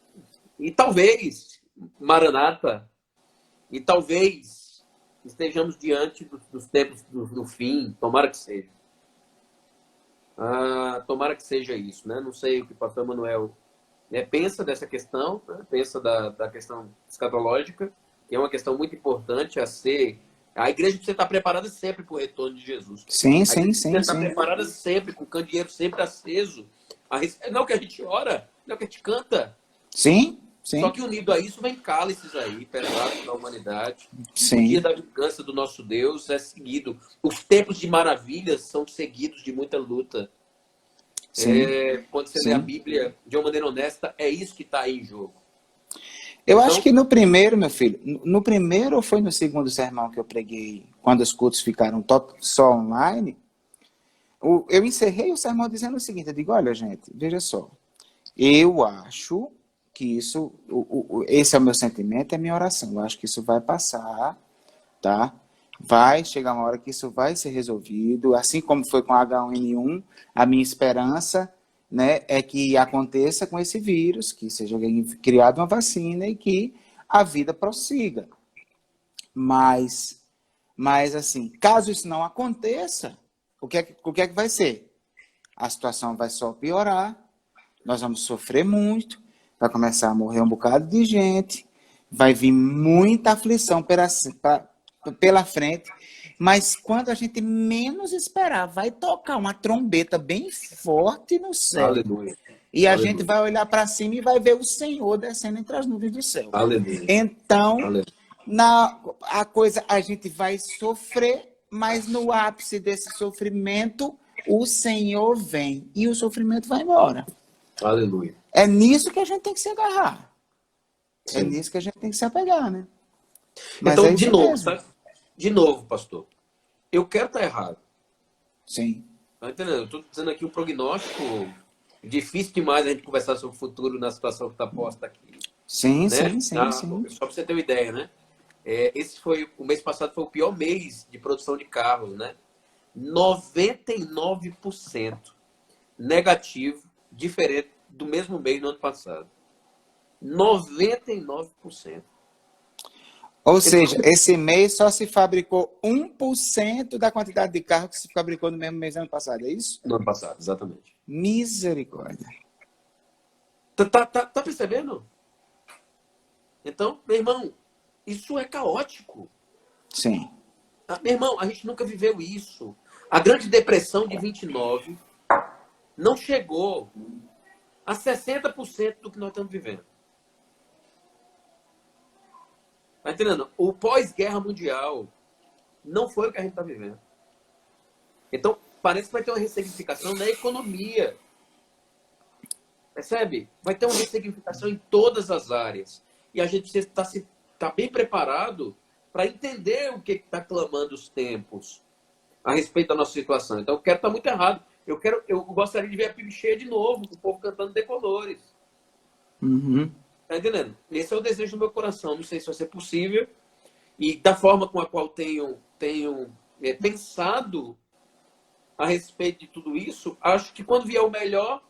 talvez, Maranata, e talvez estejamos diante dos tempos do fim, tomara que seja. Tomara que seja isso, né? Não sei o que o pastor Manuel né, pensa dessa questão, né, pensa da questão escatológica, que é uma questão muito importante a ser... A igreja precisa estar preparada sempre para o retorno de Jesus. Sim, A sim, igreja precisa sim, estar sim. preparada sempre, com o candeeiro sempre aceso. Não que a gente ora, não que a gente canta. Sim, Só sim, que unido a isso vem cálices aí, pesados da humanidade. O dia sim, da vingança do nosso Deus é seguido. Os tempos de maravilhas são seguidos de muita luta. sim, Quando você lê a sim. Bíblia de uma maneira honesta, é isso que está aí em jogo. Eu acho Então, que no primeiro, meu filho, no primeiro ou foi no segundo sermão que eu preguei, quando os cultos ficaram só online, eu encerrei o sermão dizendo o seguinte, eu digo, olha, gente, veja só, eu acho que isso, esse é o meu sentimento, é a minha oração, eu acho que isso vai passar, tá? Vai chegar uma hora que isso vai ser resolvido, assim como foi com a H1N1, a minha esperança, né, é que aconteça com esse vírus, que seja criada uma vacina e que a vida prossiga. Mas, mas assim, caso isso não aconteça, o que é que vai ser? A situação vai só piorar, nós vamos sofrer muito, vai começar a morrer um bocado de gente, vai vir muita aflição pela frente, mas quando a gente menos esperar, vai tocar uma trombeta bem forte no céu. aleluia, E a gente aleluia, vai olhar para cima e vai ver o Senhor descendo entre as nuvens do céu. aleluia, Então, aleluia, a gente vai sofrer, mas no ápice desse sofrimento, o Senhor vem e o sofrimento vai embora. aleluia. É nisso que a gente tem que se agarrar. É Sim. nisso que a gente tem que se apegar, né? Mas é Então, de isso novo, mesmo. sabe? De novo, pastor. Eu quero estar errado. Sim. Tá entendendo? Eu estou dizendo aqui um prognóstico difícil demais a gente conversar sobre o futuro na situação que está posta aqui. Sim, Né? sim, sim, sim. Só para você ter uma ideia, né? O mês passado foi o pior mês de produção de carros, né? 99% negativo, diferente do mesmo mês do ano passado. 99%. Ou Então, seja, esse mês só se fabricou 1% da quantidade de carro que se fabricou no mesmo mês do ano passado, é isso? no ano passado, exatamente. Misericórdia. Tá percebendo? Então, meu irmão, isso é caótico. Sim. Meu irmão, a gente nunca viveu isso. A Grande Depressão de 29 não chegou a 60% do que nós estamos vivendo. Tá entendendo? O pós-guerra mundial não foi o que a gente está vivendo. Então, parece que vai ter uma ressignificação na economia. Percebe? Vai ter uma ressignificação em todas as áreas. E a gente precisa estar bem preparado para entender o que está clamando os tempos a respeito da nossa situação. Então, eu quero estar muito errado. Eu gostaria de ver a PIB cheia de novo, com o povo cantando decolores. Uhum. Tá entendendo? Esse é o desejo do meu coração. Não sei se vai ser possível. E da forma com a qual tenho pensado a respeito de tudo isso, acho que quando vier o melhor,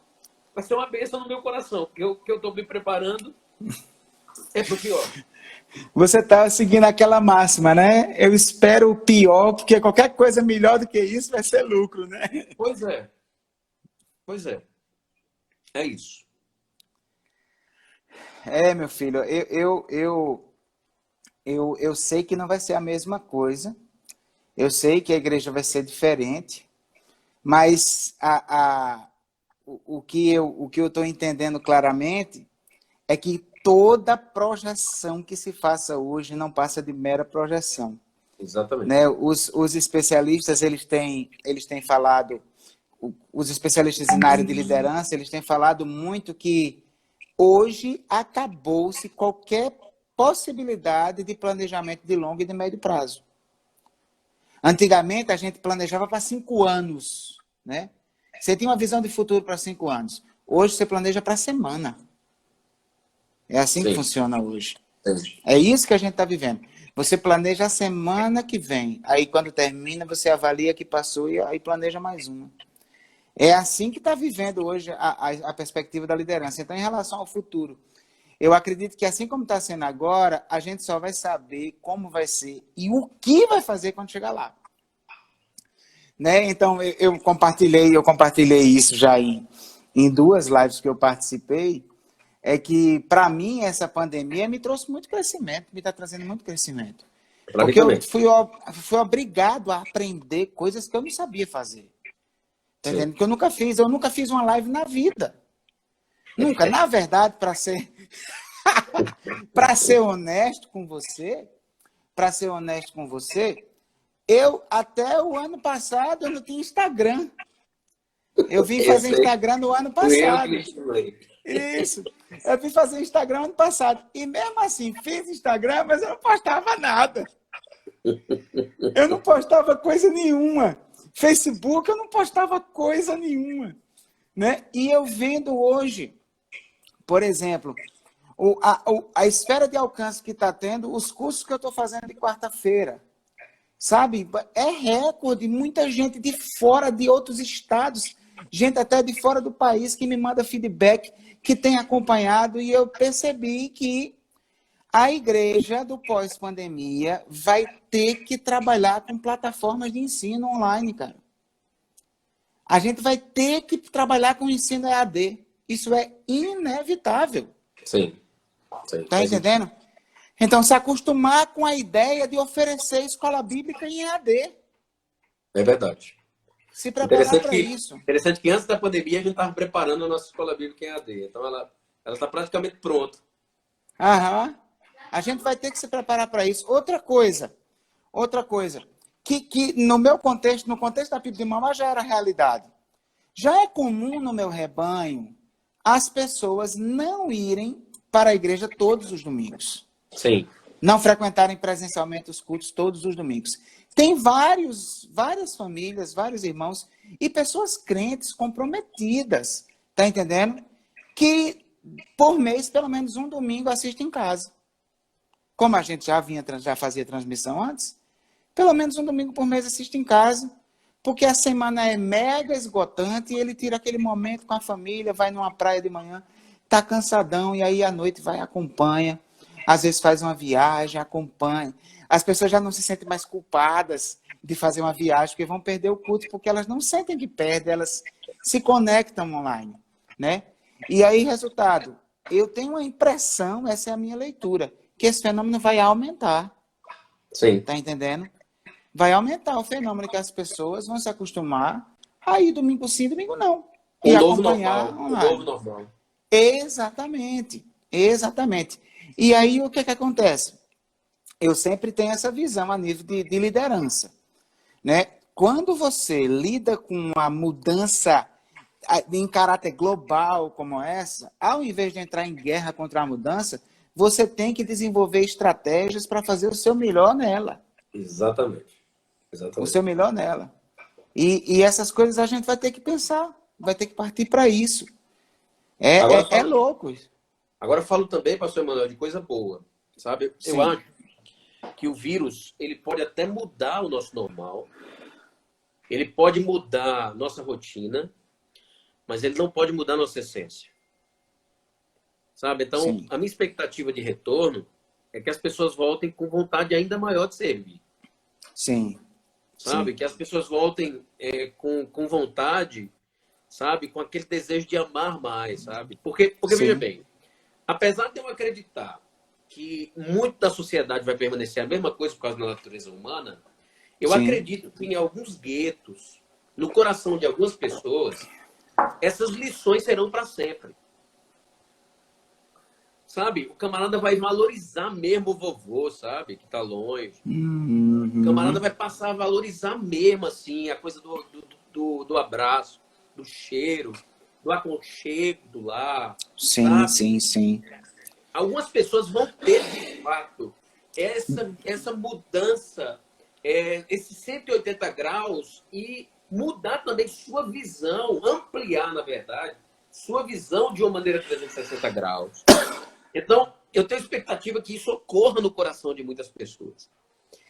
vai ser uma bênção no meu coração. Porque o que eu estou me preparando é pro pior. Você está seguindo aquela máxima, né? Eu espero o pior, porque qualquer coisa melhor do que isso vai ser lucro, né? Pois é. Pois é. É isso. É, meu filho, eu sei que não vai ser a mesma coisa. Eu sei que a igreja vai ser diferente, mas o que eu estou entendendo claramente é que toda projeção que se faça hoje não passa de mera projeção. Exatamente. Né? Os especialistas, eles têm falado, os especialistas na área de liderança, eles têm falado muito que hoje acabou-se qualquer possibilidade de planejamento de longo e de médio prazo. Antigamente, a gente planejava para 5 anos, né? Você tinha uma visão de futuro para 5 anos. Hoje, você planeja para a semana. É assim que Sim. funciona hoje. Sim. É isso que a gente está vivendo. Você planeja a semana que vem. Aí, quando termina, você avalia que passou e aí planeja mais uma. É assim que está vivendo hoje a perspectiva da liderança. Então, em relação ao futuro, eu acredito que assim como está sendo agora, a gente só vai saber como vai ser e o que vai fazer quando chegar lá. Né? Então, eu compartilhei isso já em 2 lives que eu participei, é que, para mim, essa pandemia me trouxe muito crescimento, me está trazendo muito crescimento. Para mim Porque eu também. fui obrigado a aprender coisas que eu não sabia fazer. Tá Sim. entendendo? Que eu nunca fiz uma live na vida. Nunca. Na verdade, para ser honesto com você, para ser honesto com você, eu até o ano passado eu não tinha Instagram. Eu vim Eu fazer sei. Instagram no ano Fui eu que passado. lhe estimulei. Isso. Eu vim fazer Instagram ano passado. E mesmo assim, fiz Instagram, mas eu não postava nada. Eu não postava coisa nenhuma. Facebook, eu não postava coisa nenhuma. Né? E eu vendo hoje, por exemplo, a esfera de alcance que está tendo, os cursos que eu estou fazendo de quarta-feira. Sabe? É recorde. Muita gente de fora, de outros estados, gente até de fora do país que me manda feedback, que tem acompanhado, e eu percebi que a igreja do pós-pandemia vai ter que trabalhar com plataformas de ensino online, cara. A gente vai ter que trabalhar com ensino EAD. Isso é inevitável. Sim. Sim. Tá entendendo? Então, se acostumar com a ideia de oferecer escola bíblica em EAD. É verdade. Se preparar para Que, isso. interessante que antes da pandemia a gente estava preparando a nossa escola bíblica em AD. Então ela está praticamente pronta. Aham. A gente vai ter que se preparar para isso. Outra coisa, que no meu contexto, no contexto da Bíblia de Mamá já era realidade. Já é comum no meu rebanho as pessoas não irem para a igreja todos os domingos. Sim. Não frequentarem presencialmente os cultos todos os domingos. Tem várias famílias, vários irmãos e pessoas crentes comprometidas, tá entendendo? Que por mês, pelo menos um domingo, assiste em casa. Como a gente já fazia transmissão antes, pelo menos um domingo por mês assiste em casa, porque a semana é mega esgotante e ele tira aquele momento com a família, vai numa praia de manhã, tá cansadão, e aí à noite vai e acompanha. Às vezes faz uma viagem, acompanha. As pessoas já não se sentem mais culpadas de fazer uma viagem, porque vão perder o culto, porque elas não sentem que perdem, elas se conectam online, né? E aí, resultado, eu tenho a impressão, essa é a minha leitura, que esse fenômeno vai aumentar. Sim. Tá entendendo? Vai aumentar o fenômeno que as pessoas vão se acostumar a ir domingo sim, domingo não. E O novo acompanhar normal. O novo online. normal. Exatamente. Exatamente. E aí, o que acontece? Eu sempre tenho essa visão a nível de liderança, né? Quando você lida com uma mudança em caráter global como essa, ao invés de entrar em guerra contra a mudança, você tem que desenvolver estratégias para fazer o seu melhor nela. Exatamente. O seu melhor nela. E essas coisas a gente vai ter que pensar, vai ter que partir para isso. É louco isso. Agora eu falo também, pastor Emanuel, de coisa boa, sabe? Sim. Eu acho que o vírus, ele pode até mudar o nosso normal, ele pode mudar nossa rotina, mas ele não pode mudar nossa essência. Sabe? Então, Sim. a minha expectativa de retorno é que as pessoas voltem com vontade ainda maior de servir. Sim. Sabe? Sim. Que as pessoas voltem com vontade, sabe? Com aquele desejo de amar mais, sabe? Porque veja bem, apesar de eu acreditar que muito da sociedade vai permanecer a mesma coisa por causa da natureza humana, eu acredito que em alguns guetos, no coração de algumas pessoas, essas lições serão para sempre. Sabe? O camarada vai valorizar mesmo o vovô, sabe? Que tá longe. O camarada vai passar a valorizar mesmo, assim, a coisa do abraço, do cheiro, do aconchego do lar. Sim, sabe? sim. Algumas pessoas vão ter, de fato, essa mudança, esses 180 graus e mudar também sua visão, ampliar, na verdade, sua visão de uma maneira 360 graus. Então, eu tenho expectativa que isso ocorra no coração de muitas pessoas.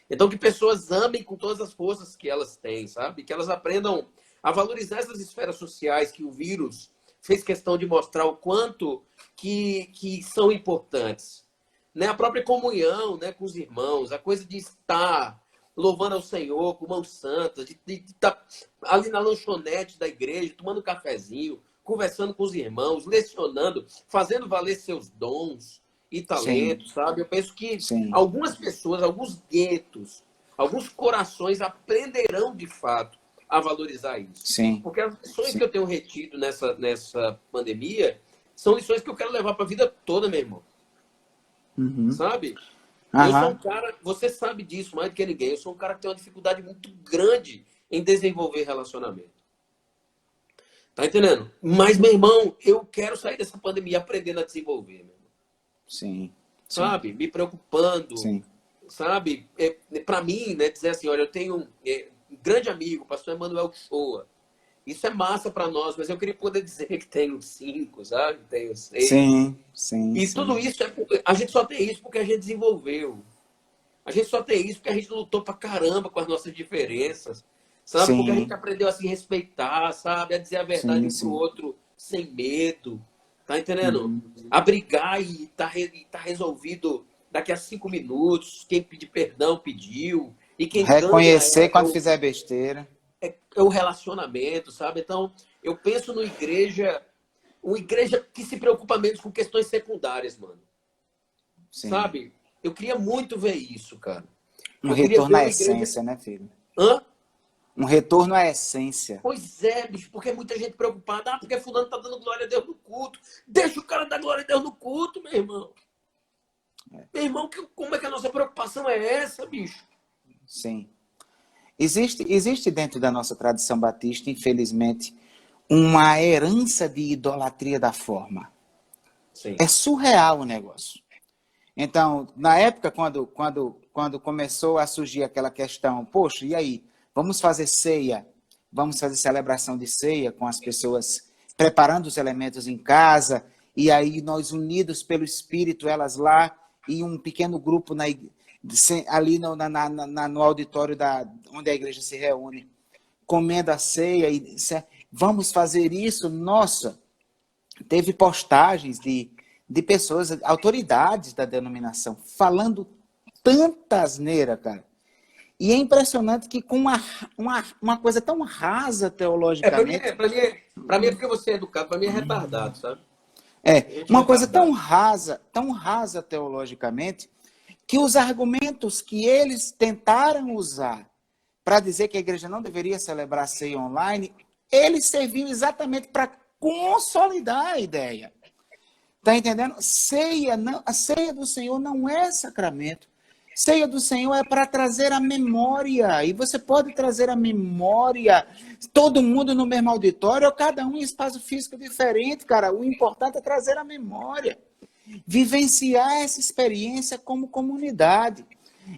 Então, que pessoas amem com todas as forças que elas têm, sabe? Que elas aprendam a valorizar essas esferas sociais que o vírus fez questão de mostrar o quanto que são importantes. Né? A própria comunhão, né, com os irmãos, a coisa de estar louvando ao Senhor com mãos santas, de estar ali na lanchonete da igreja, tomando um cafezinho, conversando com os irmãos, lecionando, fazendo valer seus dons e Sim, talentos, sabe? Eu penso que sim, algumas pessoas, alguns guetos, alguns corações aprenderão de fato a valorizar isso. sim, Porque as lições sim. que eu tenho retido nessa pandemia são lições que eu quero levar para a vida toda, meu irmão. Uhum. Sabe? Eu sou um Aham, cara, você sabe disso mais do que ninguém, eu sou um cara que tem uma dificuldade muito grande em desenvolver relacionamento. Tá entendendo? Mas, meu irmão, eu quero sair dessa pandemia aprendendo a desenvolver, meu irmão. sim, sim, Sabe? Me preocupando, sim. sabe? Para mim, né, dizer assim, olha, eu tenho um grande amigo, o pastor Emanuel Shoa. Isso é massa para nós, mas eu queria poder dizer que tenho 5, sabe? Tenho 6. Sim, sim, E tudo sim. isso, a gente só tem isso porque a gente desenvolveu. A gente só tem isso porque a gente lutou pra caramba com as nossas diferenças, sabe? Porque a gente Sim, aprendeu a se respeitar, sabe? A dizer a verdade sim, um pro sim. outro sem medo, tá entendendo? Uhum. A brigar e tá resolvido daqui a 5 minutos. Quem pedir perdão pediu. E quem ganha Reconhecer quando fizer besteira. é o relacionamento, sabe? Então, eu penso no igreja, uma igreja que se preocupa menos com questões secundárias, mano. Sim. Sabe? Eu queria muito ver isso, cara. Um Eu queria retorno ver à uma igreja. essência, né, filho? Hã? Um retorno à essência. Pois é, bicho, porque muita gente preocupada. Ah, porque fulano tá dando glória a Deus no culto. Deixa o cara dar glória a Deus no culto, meu irmão. Meu irmão, como é que a nossa preocupação é essa, bicho? Sim. Existe dentro da nossa tradição batista, infelizmente, uma herança de idolatria da forma. Sim. É surreal o negócio. Então, na época, quando começou a surgir aquela questão, poxa, e aí? Vamos fazer ceia? Vamos fazer celebração de ceia com as pessoas preparando os elementos em casa, e aí nós unidos pelo Espírito, elas lá, e um pequeno grupo ali no auditório onde a igreja se reúne, comendo a ceia, e vamos fazer isso? Nossa, teve postagens de pessoas, autoridades da denominação, falando tanta asneira, cara. E é impressionante que com uma coisa tão rasa Pra mim, teologicamente, pra mim é porque você é educado, pra mim é retardado, sabe? A gente é uma coisa retardado. tão rasa teologicamente, que os argumentos que eles tentaram usar para dizer que a igreja não deveria celebrar a ceia online, eles serviam exatamente para consolidar a ideia. Está entendendo? A ceia do Senhor não é sacramento. Ceia do Senhor é para trazer a memória. E você pode trazer a memória, todo mundo no mesmo auditório, ou cada um em espaço físico diferente, cara. O importante é trazer a memória. Vivenciar essa experiência como comunidade.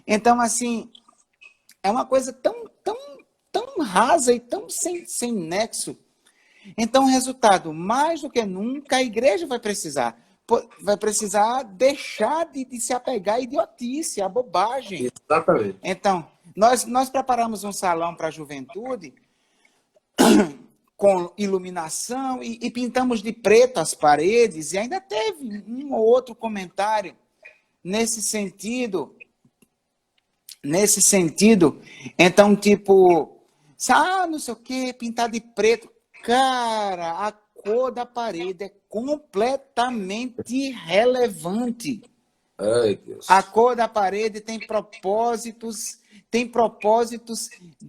Então, assim, é uma coisa tão rasa e tão sem nexo. Então, resultado, mais do que nunca, a igreja vai precisar deixar de se apegar à idiotice, à bobagem. Exatamente. Então, nós preparamos um salão para a juventude com iluminação e pintamos de preto as paredes, e ainda teve um ou outro comentário nesse sentido. Nesse sentido, então, tipo, não sei o que, pintar de preto. Cara, a cor da parede é completamente irrelevante. Ai, A Deus. cor da parede tem propósitos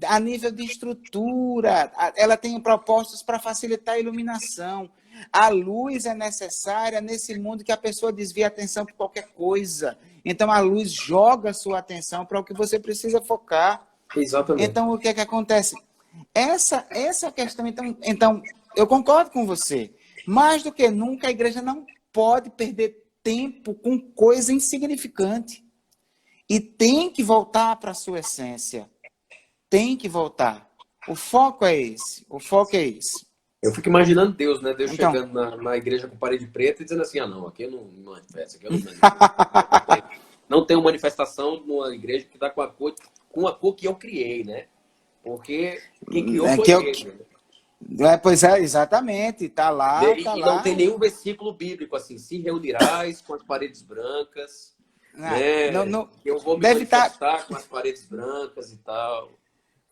a nível de estrutura, ela tem propósitos para facilitar a iluminação. A luz é necessária nesse mundo que a pessoa desvia a atenção para qualquer coisa. Então a luz joga a sua atenção para o que você precisa focar. Exatamente. Então o que é que acontece? Essa questão, então eu concordo com você. Mais do que nunca a igreja não pode perder tempo com coisa insignificante. E tem que voltar para a sua essência. Tem que voltar. O foco é esse. O foco é esse. Eu fico imaginando Deus, né? Deus Então, chegando na igreja com parede preta e dizendo assim: ah, não, aqui eu não manifesto, aqui eu não manifesto. Não tem uma manifestação numa igreja que dá com a cor que eu criei, né? Porque quem criou é foi que eu, ele. pois é, exatamente. Tá lá, tá E não lá. tem nenhum versículo bíblico assim: se reunirás com as paredes brancas, Não, né? não, Eu vou me deve estar. manifestar com as paredes brancas e tal.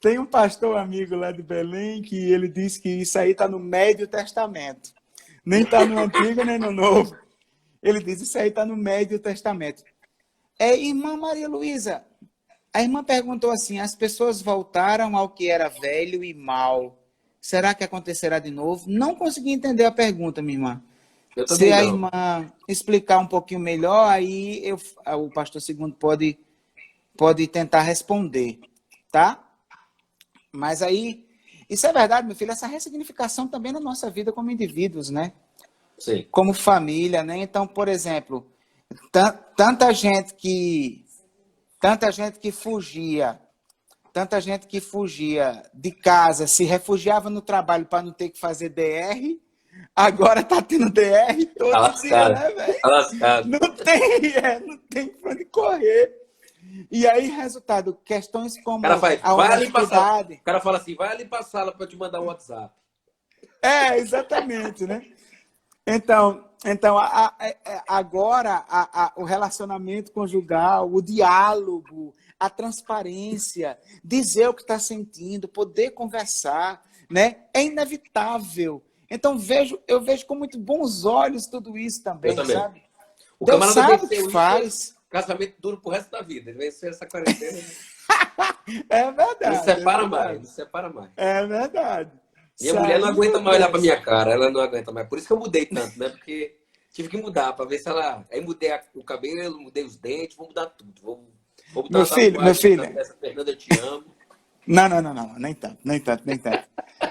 Tem um pastor amigo lá de Belém que ele diz que isso aí está no Médio Testamento. Nem está no Antigo, nem no Novo. Ele diz, isso aí está no Médio Testamento. Irmã Maria Luísa, a irmã perguntou assim, as pessoas voltaram ao que era velho e mal. Será que acontecerá de novo? Não consegui entender a pergunta, minha irmã. Eu Se também a não. irmã explicar um pouquinho melhor, aí o pastor Segundo pode tentar responder, tá? Mas aí, isso é verdade, meu filho, essa ressignificação também na nossa vida como indivíduos, né? Sim. Como família, né? Então, por exemplo, tanta gente que fugia, tanta gente que fugia de casa, se refugiava no trabalho para não ter que fazer DR, agora tá tendo DR Tá todo dia, lascado. né, velho? Tá lascado. Não tem pra onde correr. E aí, resultado, questões O cara como faz, a vai ali passar. honestidade. O cara fala assim, vai ali pra sala pra eu te mandar um WhatsApp. Exatamente, né? Então agora o relacionamento conjugal, o diálogo, a transparência, dizer o que está sentindo, poder conversar, né? É inevitável. Então eu vejo com muito bons olhos tudo isso Eu também, também. sabe? O Deus camarada sabe o que venceu isso, faz. o casamento dura pro resto da vida. Ele venceu essa quarentena. É Não verdade, é separa mais, verdade. não separa mais. É verdade. Minha mulher não aguenta Saiu mais olhar pra dessa. minha cara, ela não aguenta mais. Por isso que eu mudei tanto, né? Porque tive que mudar pra ver se ela. Aí mudei o cabelo, mudei os dentes, vou mudar tudo. Vou botar Meu uma filho, meu tatuagem filho. dessa Fernanda, eu te amo. Não, nem tanto, nem tanto, nem tanto.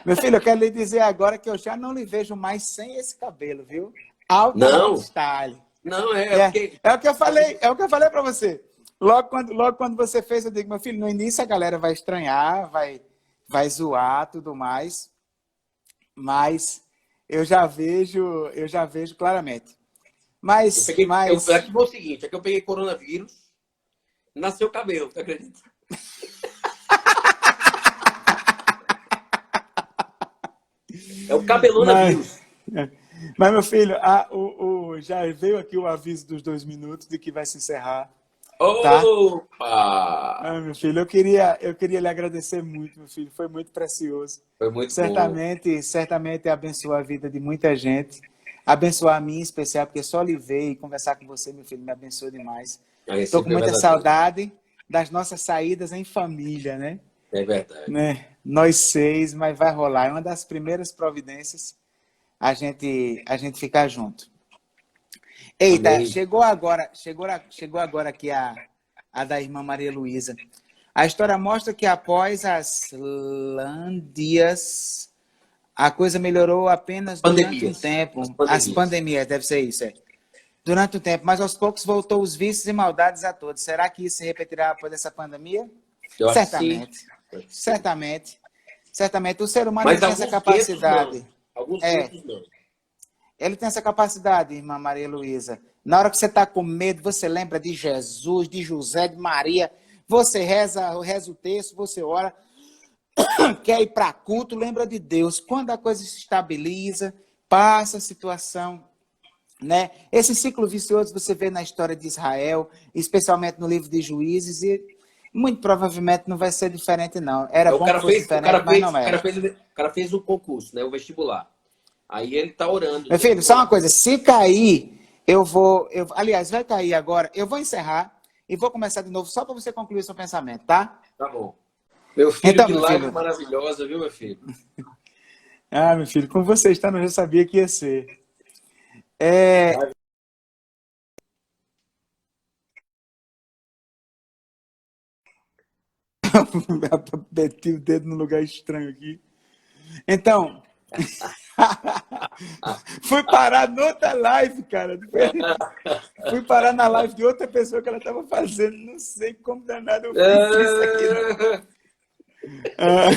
Meu filho, eu quero lhe dizer agora que eu já não lhe vejo mais sem esse cabelo, viu? Altamente Não, style. não, É, porque. é o que eu falei para você. Logo quando você fez, eu digo, meu filho, no início a galera vai estranhar, vai zoar, tudo mais, mas eu já vejo claramente. Eu Mas, peguei. mas, Aqui foi o seguinte: é que eu peguei coronavírus, nasceu cabelo, tu acredita? É o mas, cabelonavírus. mas meu filho, já veio aqui o aviso dos 2 minutos de que vai se encerrar, tá? Opa! Meu filho, eu queria lhe agradecer muito, meu filho. Foi muito precioso. Foi muito bom. Certamente abençoa a vida de muita gente. Abençoar a mim em especial, porque só lhe ver e conversar com você, meu filho, me abençoa demais. A Estou com recíproca é muita verdadeira. saudade das nossas saídas em família, né? É verdade. Nós 6, mas vai rolar. É uma das primeiras providências a gente ficar junto. Eita, Amém. chegou agora aqui a da irmã Maria Luísa. A história mostra que após as lândias, a coisa melhorou apenas durante um Pandemias. As tempo. As pandemias. pandemias, deve ser isso, é. Durante um tempo, mas aos poucos voltou os vícios e maldades a todos. Será que isso se repetirá após essa pandemia? Eu acho que sim. Certamente. Eu acho que sim. Certamente. Certamente. O ser humano ele Mas tem essa alguns guetos não. capacidade. Alguns É, guetos não. ele tem essa capacidade, irmã Maria Luísa. Na hora que você está com medo, você lembra de Jesus, de José, de Maria. Você reza o texto, você ora, quer ir para culto, lembra de Deus. Quando a coisa se estabiliza, passa a situação, né? Esse ciclo vicioso você vê na história de Israel, especialmente no livro de Juízes, e muito provavelmente não vai ser diferente, não. Era O bom que cara fosse fez, o diferente, cara mas fez, não o cara é. fez, o cara fez o concurso, né? O vestibular. Aí ele tá orando o Meu tempo filho, só uma todo. coisa, se cair, aliás, vai cair agora, eu vou encerrar e vou começar de novo só para você concluir seu pensamento, tá? Tá bom. Meu filho, Então, que meu live filho, maravilhosa, viu, meu filho? meu filho, com você estando, eu já sabia que ia ser. É... Meti o dedo num lugar estranho aqui. Então, fui parar noutra live, cara. Fui parar na live de outra pessoa que ela estava fazendo. Não sei como danado eu fiz isso aqui. Ah,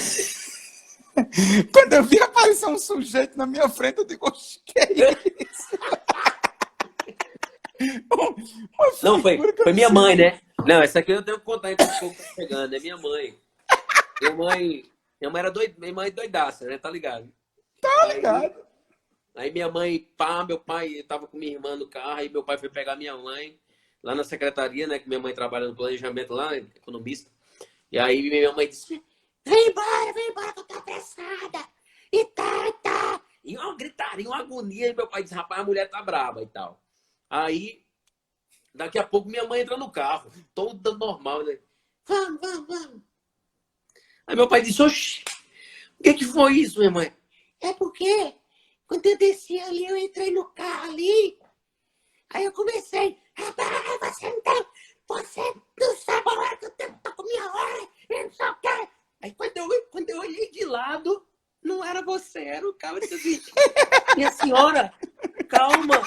quando eu vi aparecer um sujeito na minha frente, eu digo, oxe, que é isso? Uma Não, figura que eu foi não minha sei mãe, nem. né? Não, essa aqui eu tenho que contar enquanto o povo tá chegando. É minha mãe. Minha mãe era minha mãe doidaça, né? Tá ligado? Tá Aí, ligado? aí minha mãe, meu pai tava com minha irmã no carro, aí meu pai foi pegar minha mãe lá na secretaria, né? Que minha mãe trabalha no planejamento lá, economista. E aí minha mãe disse, vem embora que eu tô apressada. E tá. E uma gritaria, uma agonia. E meu pai disse, rapaz, a mulher tá brava e tal. Aí, daqui a pouco, minha mãe entra no carro, toda normal, né? Vamos. Aí meu pai disse, oxi, o que foi isso, minha mãe? É porque quando eu desci ali, eu entrei no carro ali. Aí eu comecei, rapaz, você não sabe a hora que eu tô com minha hora, eu não sei o quê. Aí quando eu olhei de lado, não era você, era o cara. Eu disse assim, minha senhora, calma,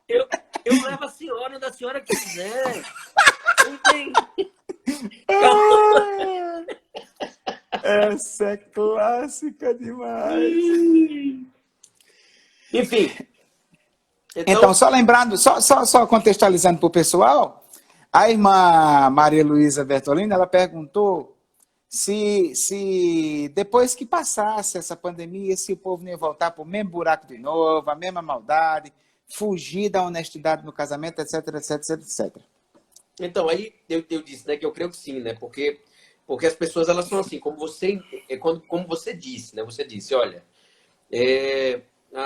eu levo a senhora onde a senhora quiser. Não tem... Ah, essa é clássica demais. Enfim. Então, só lembrando, só contextualizando para o pessoal, a irmã Maria Luísa Bertolini, ela perguntou se depois que passasse essa pandemia, se o povo não ia voltar para o mesmo buraco de novo, a mesma maldade, fugir da honestidade no casamento, etc. Então, aí eu disse, né, que eu creio que sim, né? Porque as pessoas, elas são assim, como você disse, né? Você disse, olha,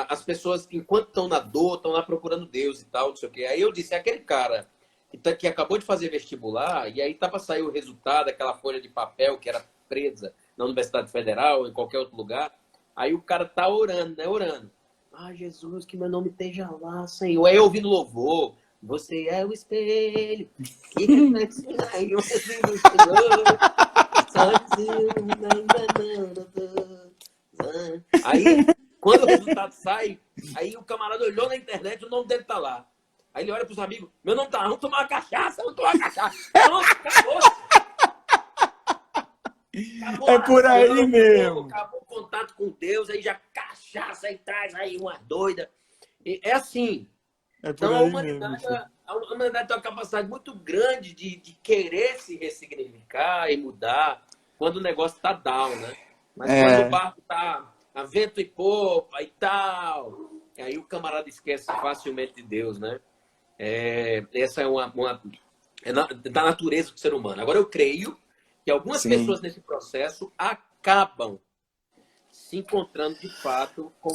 as pessoas, enquanto estão na dor, estão lá procurando Deus e tal, não sei o quê. Aí eu disse, é aquele cara que acabou de fazer vestibular e aí tá para sair o resultado, aquela folha de papel que era presa na Universidade Federal ou em qualquer outro lugar. Aí o cara tá orando, né? Orando. Ah, Jesus, que meu nome esteja lá, Senhor. Aí ouvindo louvor. Você é o espelho que reflete aí o do Senhor. Aí, quando o resultado sai, aí o camarada olhou na internet, o nome dele tá lá. Aí ele olha pros amigos, meu nome tá lá, vamos tomar uma cachaça, Pronto, acabou. É por aí mesmo. Acabou o contato com Deus, aí já cachaça, aí traz aí uma doida. É assim. É por Então aí mesmo. a humanidade tem uma capacidade muito grande de querer se ressignificar e mudar quando o negócio tá down, né? Mas quando o barco tá a vento e popa e tal, aí o camarada esquece facilmente de Deus, né? Essa é da natureza do ser humano. Agora, eu creio que algumas pessoas nesse processo acabam se encontrando de fato com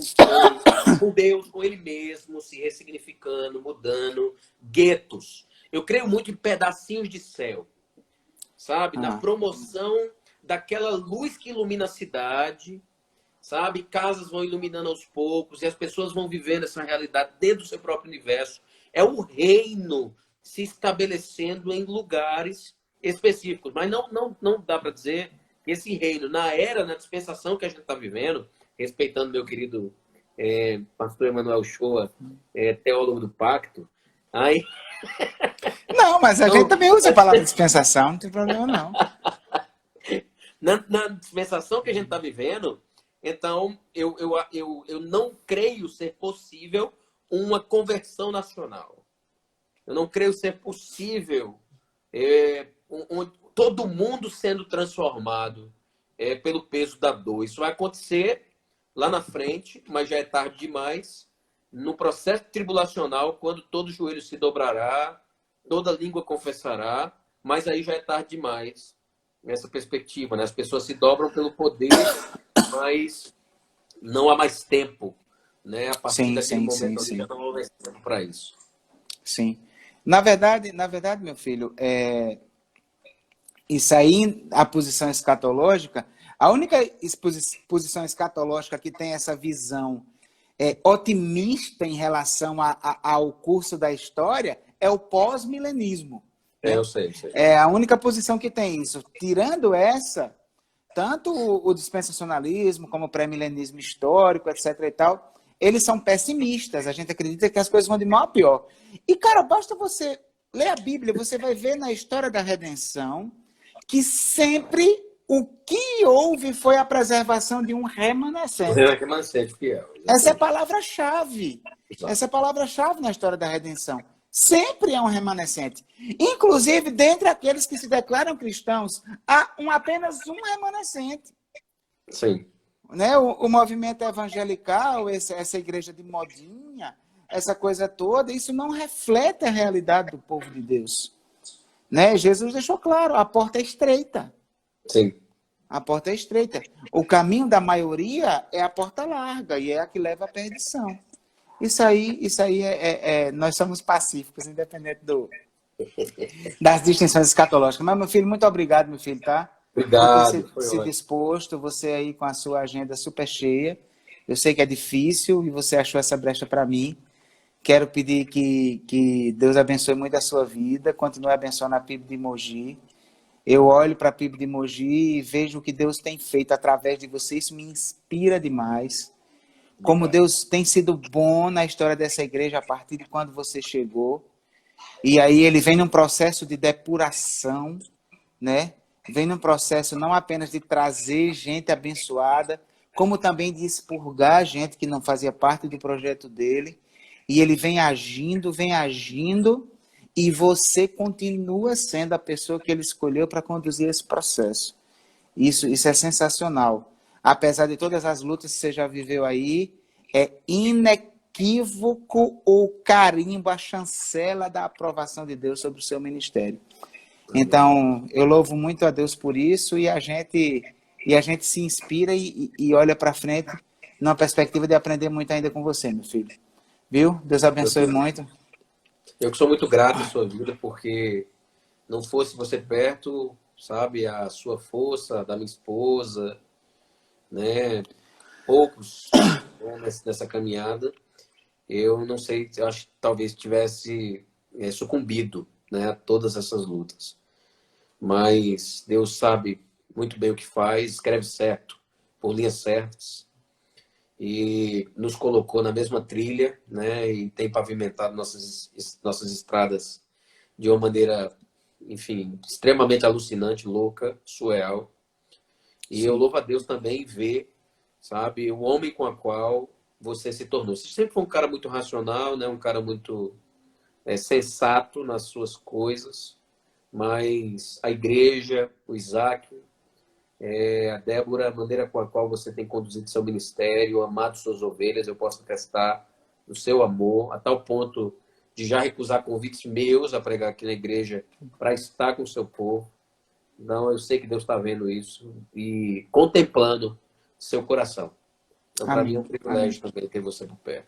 Deus, com ele mesmo, se ressignificando, mudando, guetos. Eu creio muito em pedacinhos de céu, sabe? Na promoção daquela luz que ilumina a cidade, sabe? Casas vão iluminando aos poucos e as pessoas vão vivendo essa realidade dentro do seu próprio universo. É o reino se estabelecendo em lugares específicos. Mas não dá para dizer que esse reino, na dispensação que a gente está vivendo, respeitando meu querido pastor Emanuel Shoa, teólogo do pacto, aí... Não, mas a gente também usa a palavra dispensação, não tem problema não. Na dispensação que a gente está vivendo, então, eu não creio ser possível uma conversão nacional. Eu não creio ser possível todo mundo sendo transformado pelo peso da dor. Isso vai acontecer lá na frente, mas já é tarde demais, no processo tribulacional, quando todo joelho se dobrará, toda língua confessará, mas aí já é tarde demais nessa perspectiva, né? As pessoas se dobram pelo poder, mas não há mais tempo, né? A partir daquele momento ali já não há mais tempo para isso. Sim. Na verdade, meu filho, isso aí, a posição escatológica, a única posição escatológica que tem essa visão otimista em relação ao curso da história é o pós-milenismo. Né? Eu sei. É a única posição que tem isso. Tirando essa, tanto o dispensacionalismo como o pré-milenismo histórico, etc. e tal, eles são pessimistas. A gente acredita que as coisas vão de mal a pior. E, cara, basta você ler a Bíblia, você vai ver na história da redenção que sempre o que houve foi a preservação de um remanescente. Remanescente fiel. Essa é a palavra-chave. Essa é a palavra-chave na história da redenção. Sempre é um remanescente. Inclusive, dentre aqueles que se declaram cristãos, há apenas um remanescente. Sim. Né? O movimento evangelical, essa igreja de modinha, essa coisa toda, isso não reflete a realidade do povo de Deus. Né? Jesus deixou claro, a porta é estreita. Sim. A porta é estreita. O caminho da maioria é a porta larga e é a que leva à perdição. Isso aí nós somos pacíficos, independente das distinções escatológicas. Mas, meu filho, muito obrigado, meu filho, tá? Por ter Obrigado, foi se ótimo. disposto, você aí com a sua agenda super cheia. Eu sei que é difícil e você achou essa brecha para mim. Quero pedir que Deus abençoe muito a sua vida, continue abençoando a PIB de Mogi. Eu olho para a PIB de Mogi e vejo o que Deus tem feito através de você. Isso me inspira demais. Como Obrigado. Deus tem sido bom na história dessa igreja a partir de quando você chegou. E aí ele vem num processo de depuração, né? Vem num processo não apenas de trazer gente abençoada, como também de expurgar gente que não fazia parte do projeto dele. E ele vem agindo, e você continua sendo a pessoa que ele escolheu para conduzir esse processo. Isso é sensacional. Apesar de todas as lutas que você já viveu aí, é inequívoco o carimbo, a chancela da aprovação de Deus sobre o seu ministério. Amém. Então, eu louvo muito a Deus por isso e a gente se inspira e olha para frente numa perspectiva de aprender muito ainda com você, meu filho. Viu? Deus Eu abençoe que, muito. eu que sou muito grato à sua vida, porque não fosse você perto, sabe, a sua força, da minha esposa, né, poucos, né, nessa caminhada, eu não sei, eu acho que talvez tivesse sucumbido, né, a todas essas lutas. Mas Deus sabe muito bem o que faz, escreve certo, por linhas certas, e nos colocou na mesma trilha, né, e tem pavimentado nossas estradas de uma maneira, enfim, extremamente alucinante, louca, surreal. E eu Sim. louvo a Deus também ver, sabe, o homem com a qual você se tornou. Você sempre foi um cara muito racional, né, um cara muito sensato nas suas coisas, mas a igreja, o Isaac, a Débora, a maneira com a qual você tem conduzido seu ministério, amado suas ovelhas, eu posso atestar do seu amor, a tal ponto de já recusar convites meus a pregar aqui na igreja para estar com o seu povo. Então, eu sei que Deus está vendo isso e contemplando seu coração. Então, para mim é um Amém. Amém. privilégio também ter você por perto.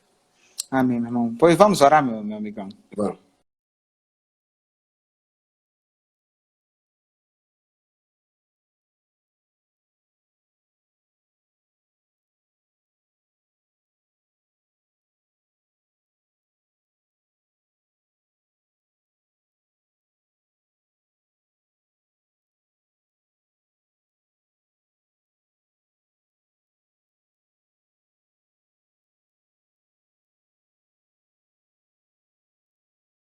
Amém, meu irmão. Pois vamos orar, meu amigão. Vamos.